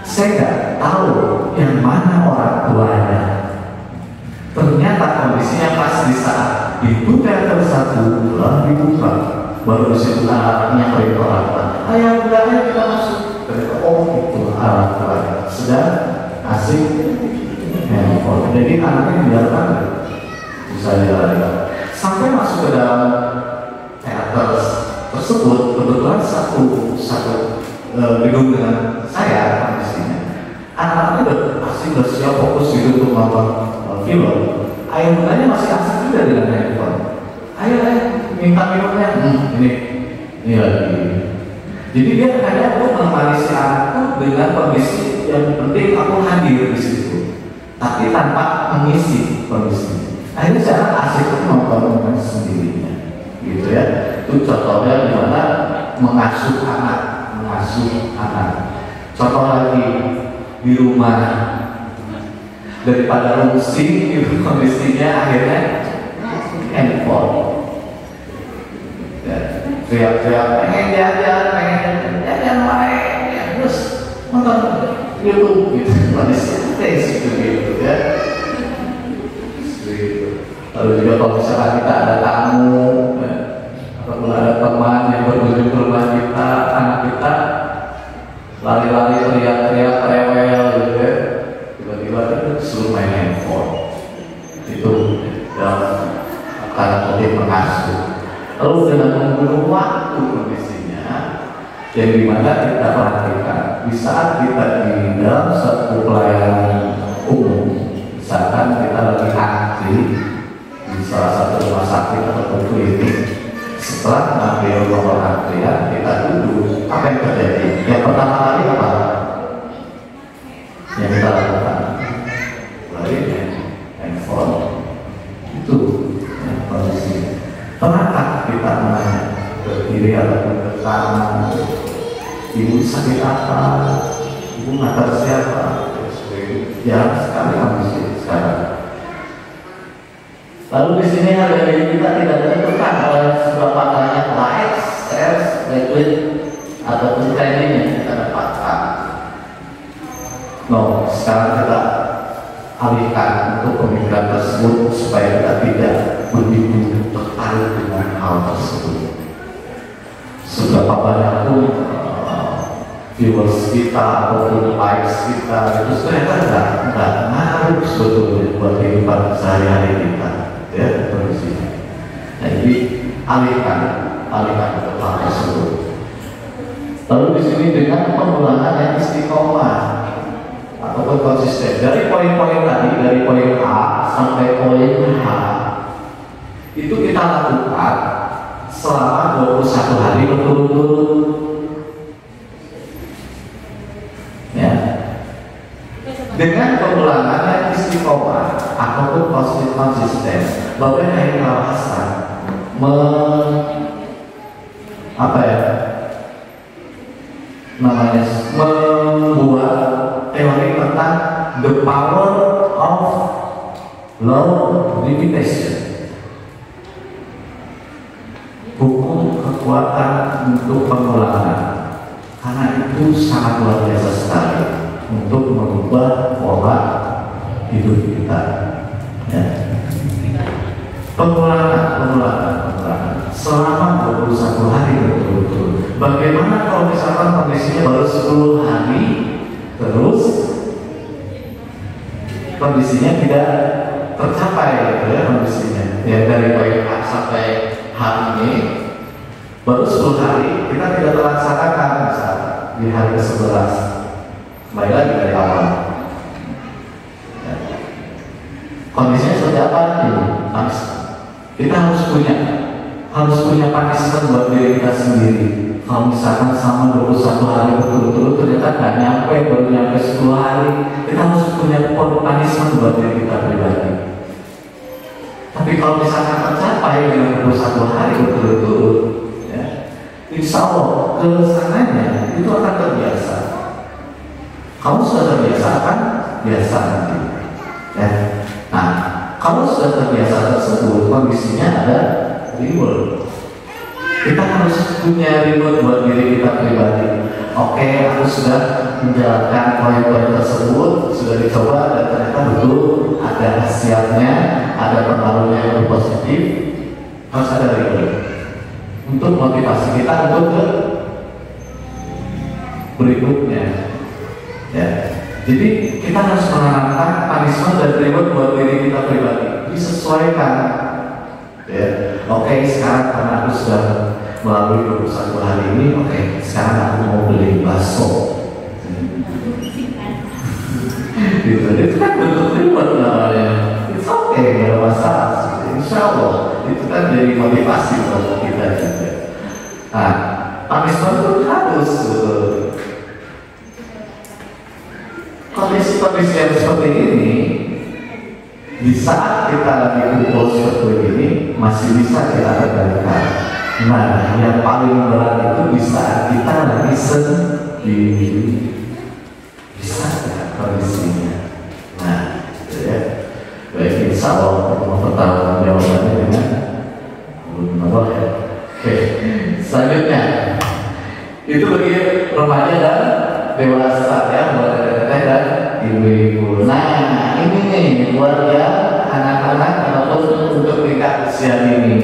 Saya nggak tahu yang mana orang tuanya. Ternyata kondisinya pas di saat pintu teater 1 telah dibuka, baru disitu anaknya pergi orang tua. Ayah budaya kita masuk. Oh itu orang tua sedang asik handphone. Jadi anaknya dibiarkan bisa dilakukan sampai masuk ke dalam teater tersebut. Kebetulan satu gedung dengan saya kondisinya. Anak-anaknya udah asik, udah siap fokus gitu untuk nonton film. Ayah bundanya masih asik juga dengan handphone. Ayah minta filmnya, ini lagi. Jadi dia hanya untuk menemani si anakku dengan kondisi yang penting aku hadir di situ, tapi tanpa mengisi kondisi. Akhirnya si anak asik nonton dengan sendirinya, gitu ya. Itu contohnya gimana mengasuh anak. Contoh lagi di rumah, daripada rusing itu kondisinya akhirnya handphone. Teriak-teriak pengen jajan main, terus nonton YouTube gitu, kondisinya gitu ya. Lalu juga kalau misalkan kita ada tamu, ataupun ada teman yang berkunjung ke rumah kita, anak kita lari-lari teriak-teriak rewel gitu ya, tiba-tiba suruh main handphone. Itu dalam tanda kutip mengasuh. Lalu dengan membunuh waktu kondisinya, yang dimana kita perhatikan di saat kita di dalam satu pelayanan umum, misalkan kita lagi antri di salah satu rumah sakit atau klinik, setelah mengambil nomor antrian kita duduk, apa yang terjadi? Yang pertama kali apa yang kita lakukan? Lari handphone. Itu kondisi. Pernahkah kita menanya ke kiri ataupun ke kanan, ibu sakit apa, ibu ngatar siapa? Jarang sekali kondisi sekarang. Lalu di sini harga diri kita tidak ditentukan oleh seberapa banyak likes, shares, retweet ataupun trending yang kita dapatkan. No, sekarang kita alihkan untuk pemikiran tersebut supaya kita tidak begitu tertarik dengan hal tersebut. Seberapa banyak pun viewers kita ataupun likes kita itu ternyata nggak ngaruh sebetulnya buat kehidupan sehari-hari kita, ya kondisinya. Nah, jadi alihkan ke hal tersebut. Lalu di sini dengan pengulangan yang istiqomah ataupun konsisten dari poin-poin tadi, dari poin A sampai poin H itu kita lakukan selama 21 hari berturut-turut. Ya. Dengan pengulangan yang istiqomah ataupun konsisten, Bapak Haikal Hasan membuat teori tentang the power of law repetition, hukum kekuatan untuk pengulangan, karena itu sangat luar biasa sekali untuk mengubah pola hidup kita. Ya. Pengulangan selama 21 hari berturut-turut. Bagaimana kalau misalkan kondisinya baru 10 hari terus kondisinya tidak tercapai, gitu ya, kondisinya ya, dari poin A sampai H ini baru 10 hari kita tidak terlaksanakan, misalnya di hari ke-11 kembali lagi dari awal. Ya. Kondisinya seperti apa ini? Kita harus punya punishment buat diri kita sendiri. Kalau misalkan sama 21 hari berturut-turut ternyata nggak nyampe, baru nyampe 10 hari, kita harus punya punishment buat diri kita pribadi. Tapi kalau misalkan tercapai dengan 21 hari berturut-turut, ya, insya Allah kesananya itu akan terbiasa. Kamu sudah terbiasa akan biasa nanti. Ya. Nah, kalau sudah terbiasa tersebut, kondisinya ada reward. Kita harus punya reward buat diri kita pribadi. Oke, aku sudah menjalankan poin-poin tersebut, sudah dicoba dan ternyata betul ada hasilnya, ada pengaruhnya yang positif. Harus ada reward untuk motivasi kita untuk ke berikutnya. Ya. Jadi kita harus menanamkan punishment dan reward buat diri kita pribadi, disesuaikan. Ya. Oke, sekarang karena aku sudah melalui 21 hari ini, oke, sekarang aku mau beli bakso. Gitu, itu kan bentuk reward namanya. It's okay, gak ada masalah. Insya Allah, itu kan jadi motivasi buat kita juga. Nah, punishment itu harus kondisi-kondisi yang seperti ini, di saat kita lagi kumpul seperti ini masih bisa kita kendalikan. Nah, yang paling berat itu di saat kita lagi sendiri, bisa nggak kondisinya? Nah, gitu ya. Baik, insya Allah mau pertanyaan jawabannya dengan Allah ya. Oke, selanjutnya itu bagi remaja dan dewasa, ya, buat teteh dan ibu-ibu. Nah, ini nih buat ya anak-anak ataupun untuk tingkat usia ini,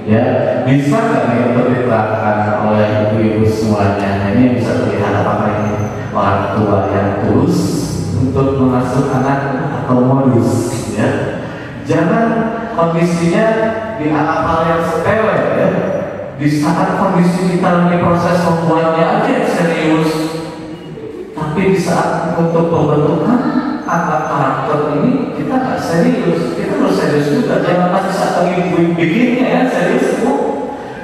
ya, bisa nggak nih untuk diterapkan oleh ibu-ibu semuanya? Nah, ini bisa terlihat apakah ini orang tua yang tulus untuk mengasuh anak atau modus, ya. Jangan kondisinya dianggap hal yang sepele, ya. Di saat kondisi kita lagi proses membuatnya aja serius, tapi di saat untuk pembentukan anak karakter ini kita nggak serius, kita harus serius juga. Jangan pas saat lagi bikinnya ya serius,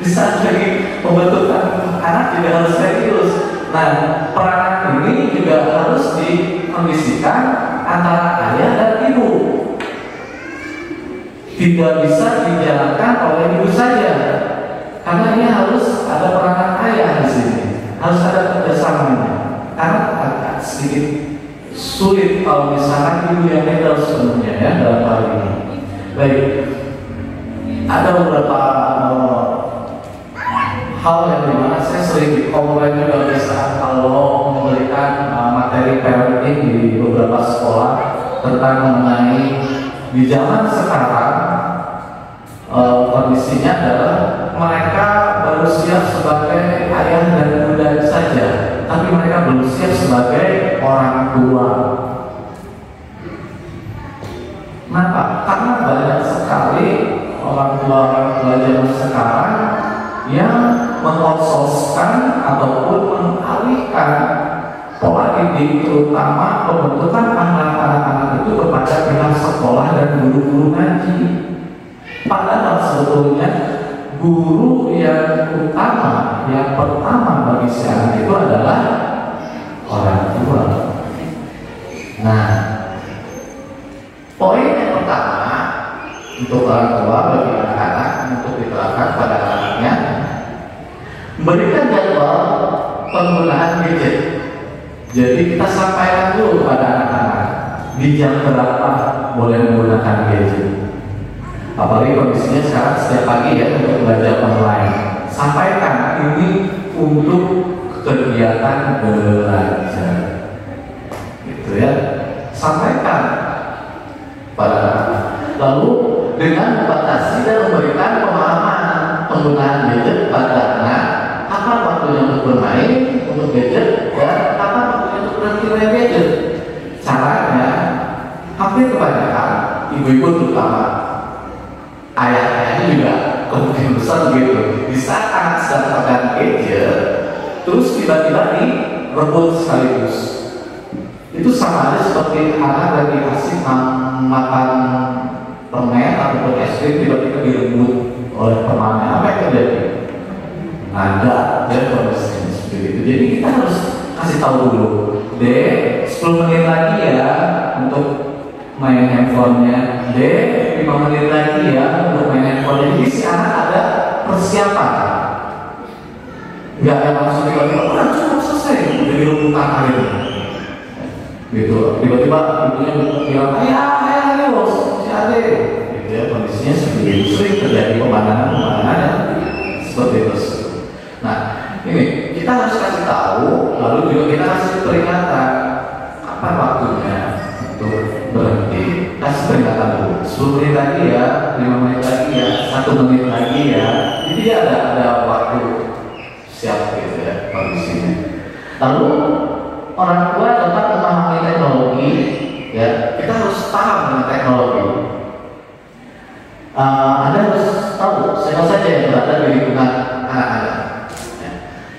di saat lagi pembentukan anak juga harus serius. Nah, peran ini juga harus dikondisikan antara ayah dan ibu. Tidak bisa dijalankan oleh ibu saja, karena ini harus ada peranan ayah di sini, harus ada kerjasamanya. Karena agak sedikit sulit kalau misalkan ibu yang handle sepenuhnya, ya, dalam hal ini. Baik, ada beberapa hal yang dimana saya sering dikomplain juga di saat kalau memberikan materi parenting di beberapa sekolah tentang mengenai di zaman sekarang kondisinya adalah mereka baru siap sebagai ayah dan bunda saja, tapi mereka belum siap sebagai orang tua. Kenapa? Karena banyak sekali orang tua zaman sekarang yang mengorsoskan ataupun mengalihkan pola didik, terutama pembentukan anak-anak itu kepada pihak sekolah dan guru-guru ngaji. Padahal sebetulnya guru yang utama, yang pertama bagi si anak itu adalah orang tua. Nah, poin yang pertama untuk orang tua bagi anak-anak untuk diterapkan pada anaknya, berikan jadwal penggunaan gadget. Jadi kita sampaikan dulu pada anak-anak di jam berapa boleh menggunakan gadget. Apalagi kondisinya sekarang setiap pagi ya untuk belajar online. Sampaikan ini untuk kegiatan belajar, gitu ya. Sampaikan pada anak. Lalu dengan membatasi dan memberikan pemahaman penggunaan gadget pada anak, kapan waktunya untuk bermain untuk gadget dan kapan waktunya untuk berhenti main gadget. Caranya hampir kebanyakan ibu-ibu terutama ayah-ayahnya juga kemungkinan besar begitu. Di saat anak sedang makan gadget, terus tiba-tiba direbut sekaligus. Itu sama aja seperti anak lagi asik makan permen ataupun es krim tiba-tiba direbut oleh temannya. Apa yang terjadi? Ada dan kondisinya seperti itu. Jadi kita harus kasih tahu dulu, Dek, 10 menit lagi ya untuk main handphonenya, Dek, 5 menit lagi ya untuk main handphonenya. Jadi si anak ada persiapan. Nggak ada langsung tiba-tiba, udah cukup selesai, jadi rebutan akhirnya. Gitu, tiba-tiba ibunya bilang, ayah, si Ade. Gitu ya, kondisinya seperti itu. Sering terjadi pemandangan yang seperti itu. Nah, ini kita harus kasih tahu, lalu juga kita kasih peringatan kapan waktunya untuk berhenti. Kasih peringatan dulu, 10 menit lagi ya, 5 menit lagi ya, 1 menit lagi ya. Jadi ada waktu siap gitu ya kondisinya. Lalu orang tua dapat memahami teknologi, ya kita harus paham dengan teknologi. Anda harus tahu siapa saja yang berada di lingkungan anak-anak.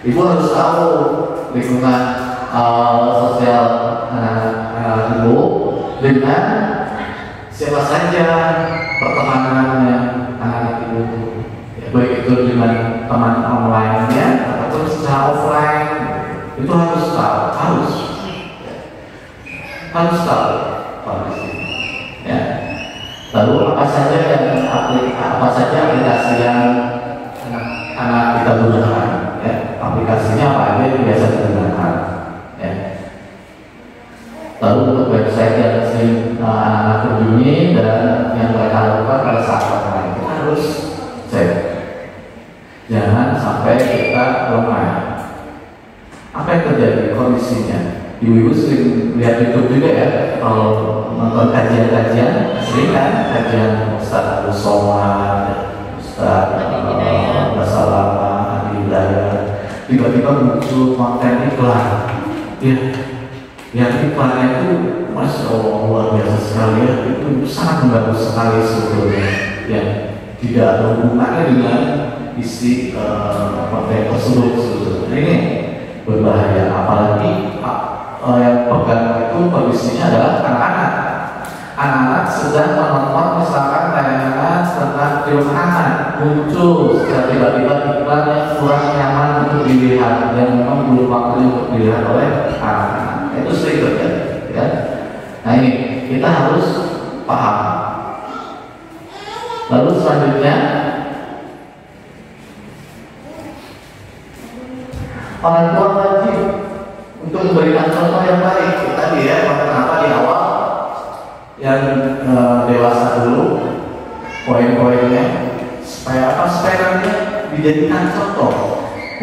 Ibu harus tahu lingkungan sosial anak-anak ibu dengan siapa saja pertemanannya anak ibu, ya, baik itu dengan teman online-nya ataupun secara offline. Itu harus tahu, harus tahu kondisi. Ya. Lalu apa saja aplikasi yang anak kita gunakan? Ya. Aplikasinya apa aja yang biasa digunakan? Ya. Lalu untuk website yang sering anak-anak kunjungi dan yang mereka lakukan pada saat online, kita harus cek. Jangan sampai kita lengah. Apa yang terjadi kondisinya? Ibu-ibu sering lihat YouTube juga ya, kalau nonton kajian-kajian, sering kan kajian Ustaz Abu Somad, Ustaz Basalama, Adi Hidayat, tiba-tiba muncul konten iklan. Ya, yang iklannya itu Masya Allah luar biasa sekali ya, itu sangat mengganggu sekali sebetulnya. Yang tidak ada hubungannya dengan isi konten tersebut sebetulnya. Ini berbahaya, apalagi yang pegang itu kondisinya adalah anak-anak sedang menonton misalkan tayangan tentang film anak, muncul secara tiba-tiba iklan yang kurang nyaman untuk dilihat dan memang belum waktunya untuk dilihat oleh anak-anak. Itu sering terjadi ya. Nah ini kita harus paham. Lalu selanjutnya, orang tua wajib untuk memberikan contoh yang baik. Tadi ya, kenapa di awal yang dewasa dulu poin-poinnya supaya apa? Supaya nanti dijadikan contoh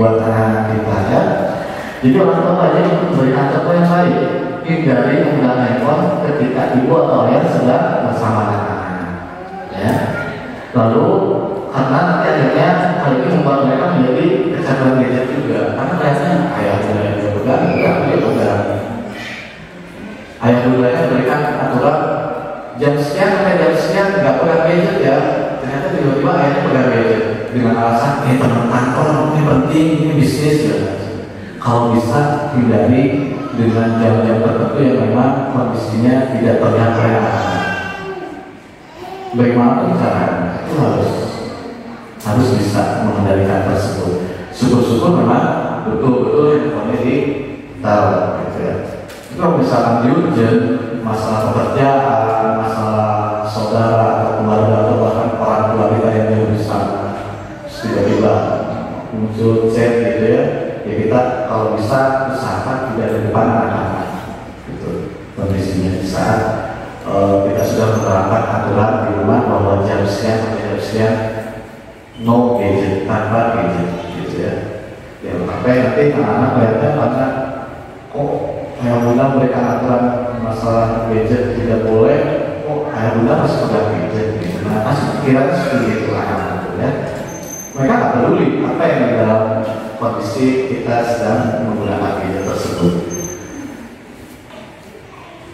buat anak-anak kita ya. Jadi orang tua wajib untuk memberikan contoh yang baik. Hindari menggunakan handphone ketika ibu atau ayah sedang bersama anak-anak. Ya. Lalu memberikan aturan jam sekian sampai jam sekian nggak pegang gadget ya, ternyata tiba-tiba ayahnya pegang gadget dengan alasan teman kantor ini penting, ini bisnis ya. Kalau bisa hindari dengan jam-jam tertentu yang memang kondisinya tidak terlihat oleh anak-anak. Bagaimana caranya? Itu harus bisa mengendalikan tersebut. Syukur-syukur memang betul-betul handphone ditaruh gitu ya. Itu kalau misalkan diujian masalah pekerjaan, masalah saudara atau keluarga atau bahkan orang tua kita yang bisa tiba-tiba muncul chat gitu ya, ya kita kalau bisa usahakan tidak di depan anak-anak gitu kondisinya. Di saat kita sudah menerapkan aturan di rumah bahwa jam sekian sampai jam sekian no gadget, tanpa gadget gitu ya. Ya sampai nanti anak-anak melihatnya karena kok ayah bunda memberikan aturan masalah gadget tidak boleh, kok ayah bunda masih pegang gadget gitu. Nah masih pikiran seperti itu anak-anak ya. Mereka nggak peduli apa yang di dalam kondisi kita sedang menggunakan gadget tersebut.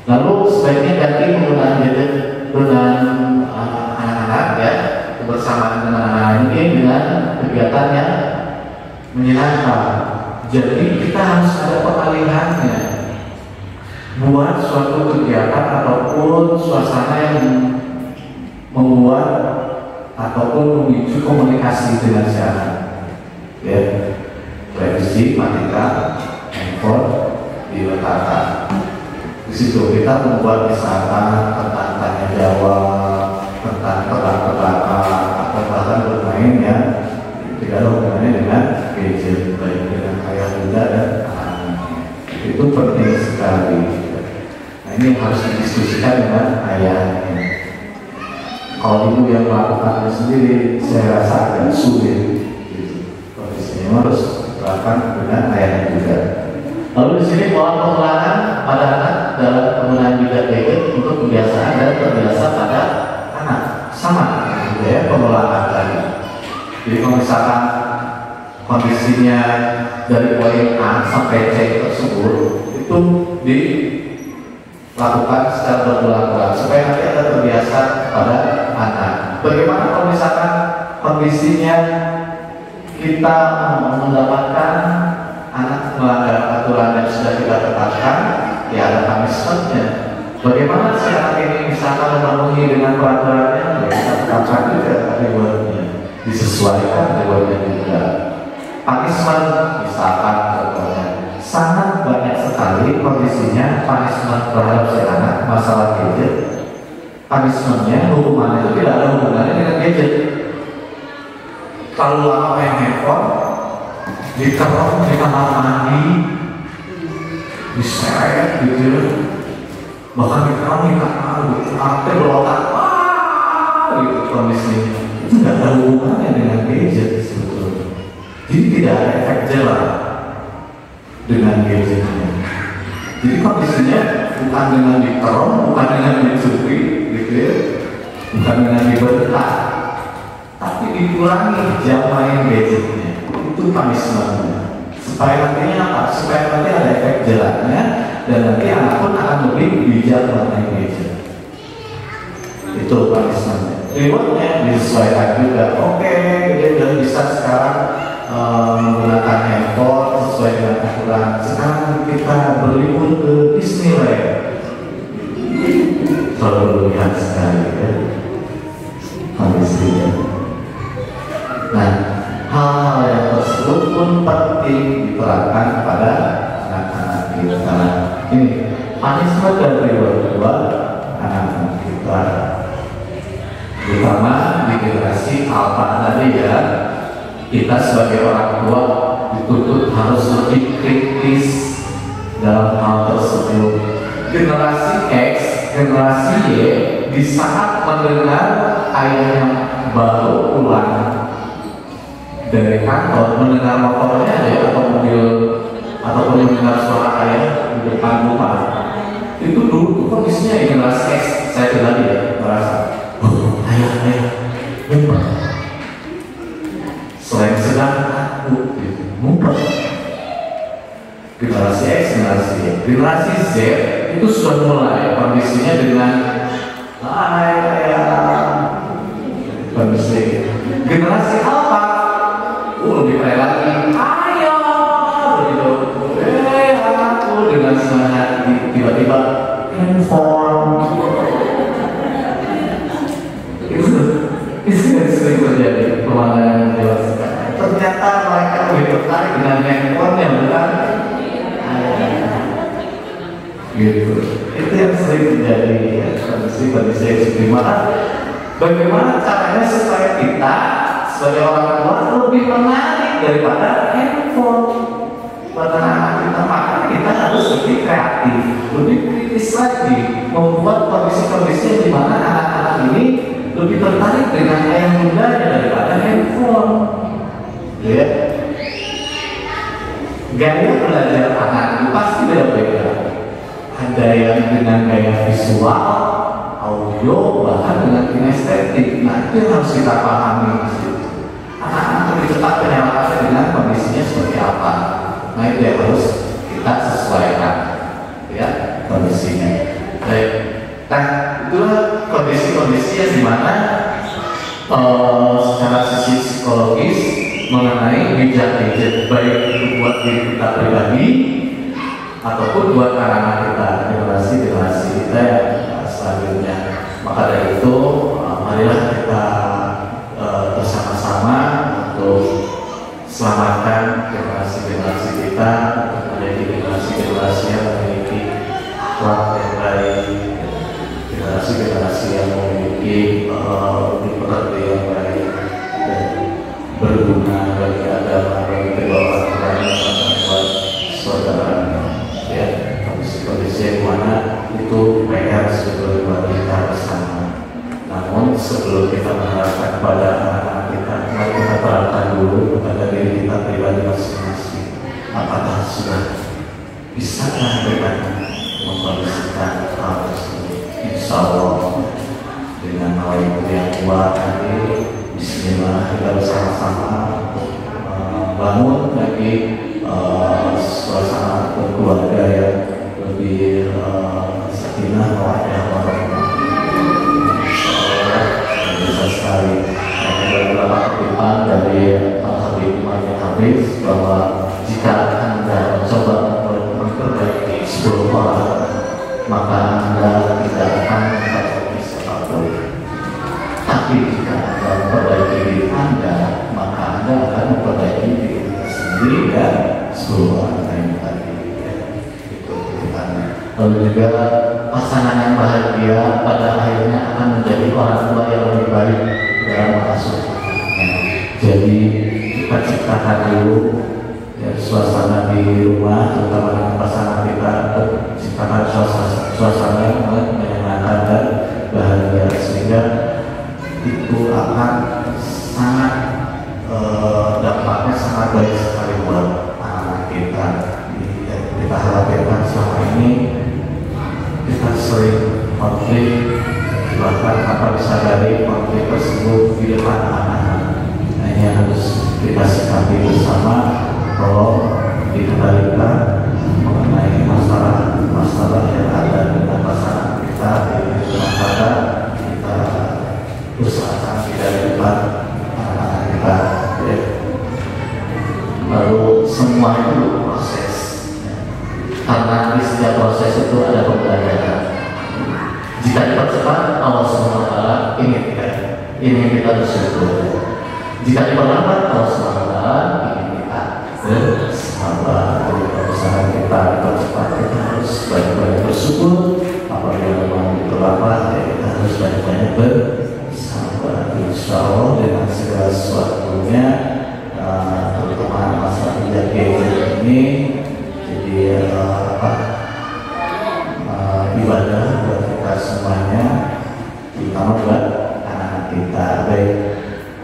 Lalu sebaiknya ganti penggunaan gadget dengan anak-anak ya, kebersamaan dengan anak-anak ini dengan kegiatan yang menyenangkan. Jadi kita harus ada pengalihannya, buat suatu kegiatan ataupun suasana yang membuat ataupun memicu komunikasi dengan si anak. Ya, televisi matikan, handphone diletakkan. Di situ kita membuat misalkan tentang tanya jawab, tentang tebak-tebakan, atau bahkan bermain yang tidak ada hubungannya dengan gadget, baik dengan ayah bunda dan anak-anaknya. Itu penting sekali. Nah ini harus didiskusikan dengan ayahnya. Kalau ibu yang melakukannya sendiri, saya rasa agak sulit. Kondisinya harus dilakukan dengan ayahnya juga. Lalu di sini pola pengelolaan pada anak dalam penggunaan juga gadget untuk kebiasaan dan terbiasa pada anak sama ya pengelolaan tadi. Jadi kalau misalkan kondisinya dari poin A sampai C tersebut itu dilakukan secara berulang-ulang supaya nanti ada terbiasa pada anak. Bagaimana kalau misalkan kondisinya kita mendapatkan anak melanggar aturan yang sudah kita tetapkan, ya ada punishment-nya. Bagaimana si anak ini misalkan memenuhi dengan peraturannya, ya kita tetapkan juga rewardnya, disesuaikan rewardnya juga. Punishment misalkan contohnya sangat banyak sekali kondisinya punishment terhadap si anak masalah gadget. Punishment-nya, hukumannya itu tidak ada hubungannya dengan gadget. Kalau lama main handphone, dikerok di kamar mandi, diseret gitu, bahkan dikerok di kamar, sampai belotak, gitu kondisinya. Itu nggak ada hubungannya dengan gadget sebetulnya. Jadi tidak ada efek jerah dengan gadgetnya. Jadi kondisinya bukan dengan dikerok, bukan dengan dicuri, gitu ya, bukan dengan dibentak, tapi dikurangi jam main gadgetnya. Itu punishment-nya. Supaya nantinya apa? Supaya nanti ada efek jerahnya dan nanti anak pun akan lebih bijak mengenai gadget. Itu punishment-nya. Reward-nya disesuaikan juga. Oke, dia sudah bisa sekarang menggunakan handphone sesuai dengan aturan. Sekarang kita berlibur ke Disneyland. Terlalu sekali ya. Kondisinya. Nah, hal-hal yang tersebut pun penting diterapkan pada anak-anak kita. Ini punishment dan reward kedua anak-anak kita, terutama di generasi alpha tadi ya. Kita sebagai orang tua dituntut harus lebih kritis dalam hal tersebut. Generasi X, generasi Y di saat mendengar ayahnya baru pulang dari kantor, mendengar motornya ya, atau mobil, ataupun mendengar suara ayah di depan rumah, itu dulu kondisinya generasi X, saya tadi ya, merasa ayah ngumpet, selain sedang takut ngumpet. Generasi X, generasi Z itu sudah mulai kondisinya dengan kondisi generasi apa? Lebih keren lagi. Ayo, begitu. Aku dengan semangat tiba-tiba handphone. Itu yang sering terjadi permasalahan dewasa. Ternyata mereka lebih tertarik dengan handphone yang bukan gitu. Itu yang sering terjadi ya, kondisi ekstrim. Bagaimana caranya supaya kita sebagai orang tua lebih menarik daripada handphone pada anak kita? Maka kita harus lebih kreatif, lebih kritis lagi, membuat kondisi-kondisi di mana anak-anak ini lebih tertarik dengan ayah bundanya daripada handphone. Ya, gaya belajar anak itu pasti beda-beda. Ada yang dengan gaya visual, audio, bahkan dengan kinestetik. Nah, itu yang harus kita pahami. Anak-anak lebih cepat penerapannya dengan kondisinya seperti apa. Nah, itu yang harus kita sesuaikan, ya, kondisinya. Baik. Nah, itulah kondisi-kondisi yang dimana secara sisi psikologis mengenai gadget baik itu buat diri kita pribadi ataupun buat anak-anak kita, generasi kita yang selanjutnya. Maka dari itu, marilah kita bersama-sama untuk selamatkan generasi-generasi kita untuk menjadi generasi-generasi yang memiliki akhlak yang baik, generasi-generasi yang memiliki pekerti yang baik dan berguna bagi agama, bagi kedua orang tua dan buat saudaranya. Ya, kondisi-kondisi yang mana itu PR sebetulnya buat kita bersama. Namun sebelum kita mengharapkan kepada anak-anak kita, mari kita terapkan dulu kepada diri kita pribadi masing-masing. Apakah sudah bisakah kita mengkondisikan hal tersebut? Insya Allah dengan hal yang kuat nanti, bismillah kita bersama-sama bangun lagi suasana keluarga yang lebih sakinah, mawaddah, warahmah. Bisa sekali. Ada beberapa kutipan dari Habib Muhammad Hafiz bahwa jika Anda mencoba memperbaiki 10 orang, maka Anda tidak akan memperbaiki siapapun. Tapi jika Anda memperbaiki diri Anda, maka Anda akan memperbaiki diri Anda sendiri dan 10 orang lain tadi. Itu kutipannya. Lalu juga pasangan yang bahagia pada akhirnya akan menjadi orang tua yang lebih baik dalam mengasuh anaknya. Jadi kita ciptakan dulu ya, suasana di rumah, terutama dengan pasangan kita, ciptakan suasana yang menyenangkan dan bahagia, sehingga itu akan sangat dampaknya sangat baik sekali buat anak kita. Kita khawatirkan selama ini kita sering konflik, bahkan tanpa disadari konflik tersebut di depan anak-anak. Nah, ini harus kita sikapi bersama, kalau dikendalikan mengenai masalah yang ada dengan pasangan kita di rumah tangga, kita usahakan tidak di depan anak-anak kita. Ya. Lalu semua itu proses. Karena di setiap proses itu ada pembelajaran. Jika dipercepat, Allah SWT ingin kita bersyukur. Jika diperlambat, Allah SWT ingin kita bersabar. Jadi kalau misalnya kita dipercepat, kita harus banyak-banyak bersyukur. Apabila memang diperlambat, ya kita harus banyak-banyak bersabar. Insya Allah dengan segala sesuatunya, terutama masalah gadget ini, jadi ibadah buat kita semuanya, terutama buat anak-anak kita. Baik,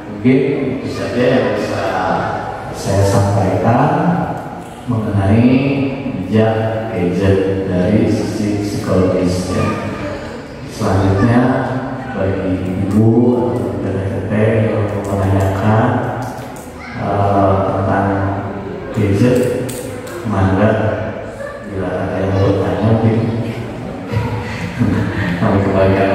mungkin itu saja yang bisa saya sampaikan mengenai bijak gadget dari sisi psikologisnya. Selanjutnya, bagi ibu atau teteh yang menanyakan tentang gadget, mangga bila ada yang bertanya, mungkin banyak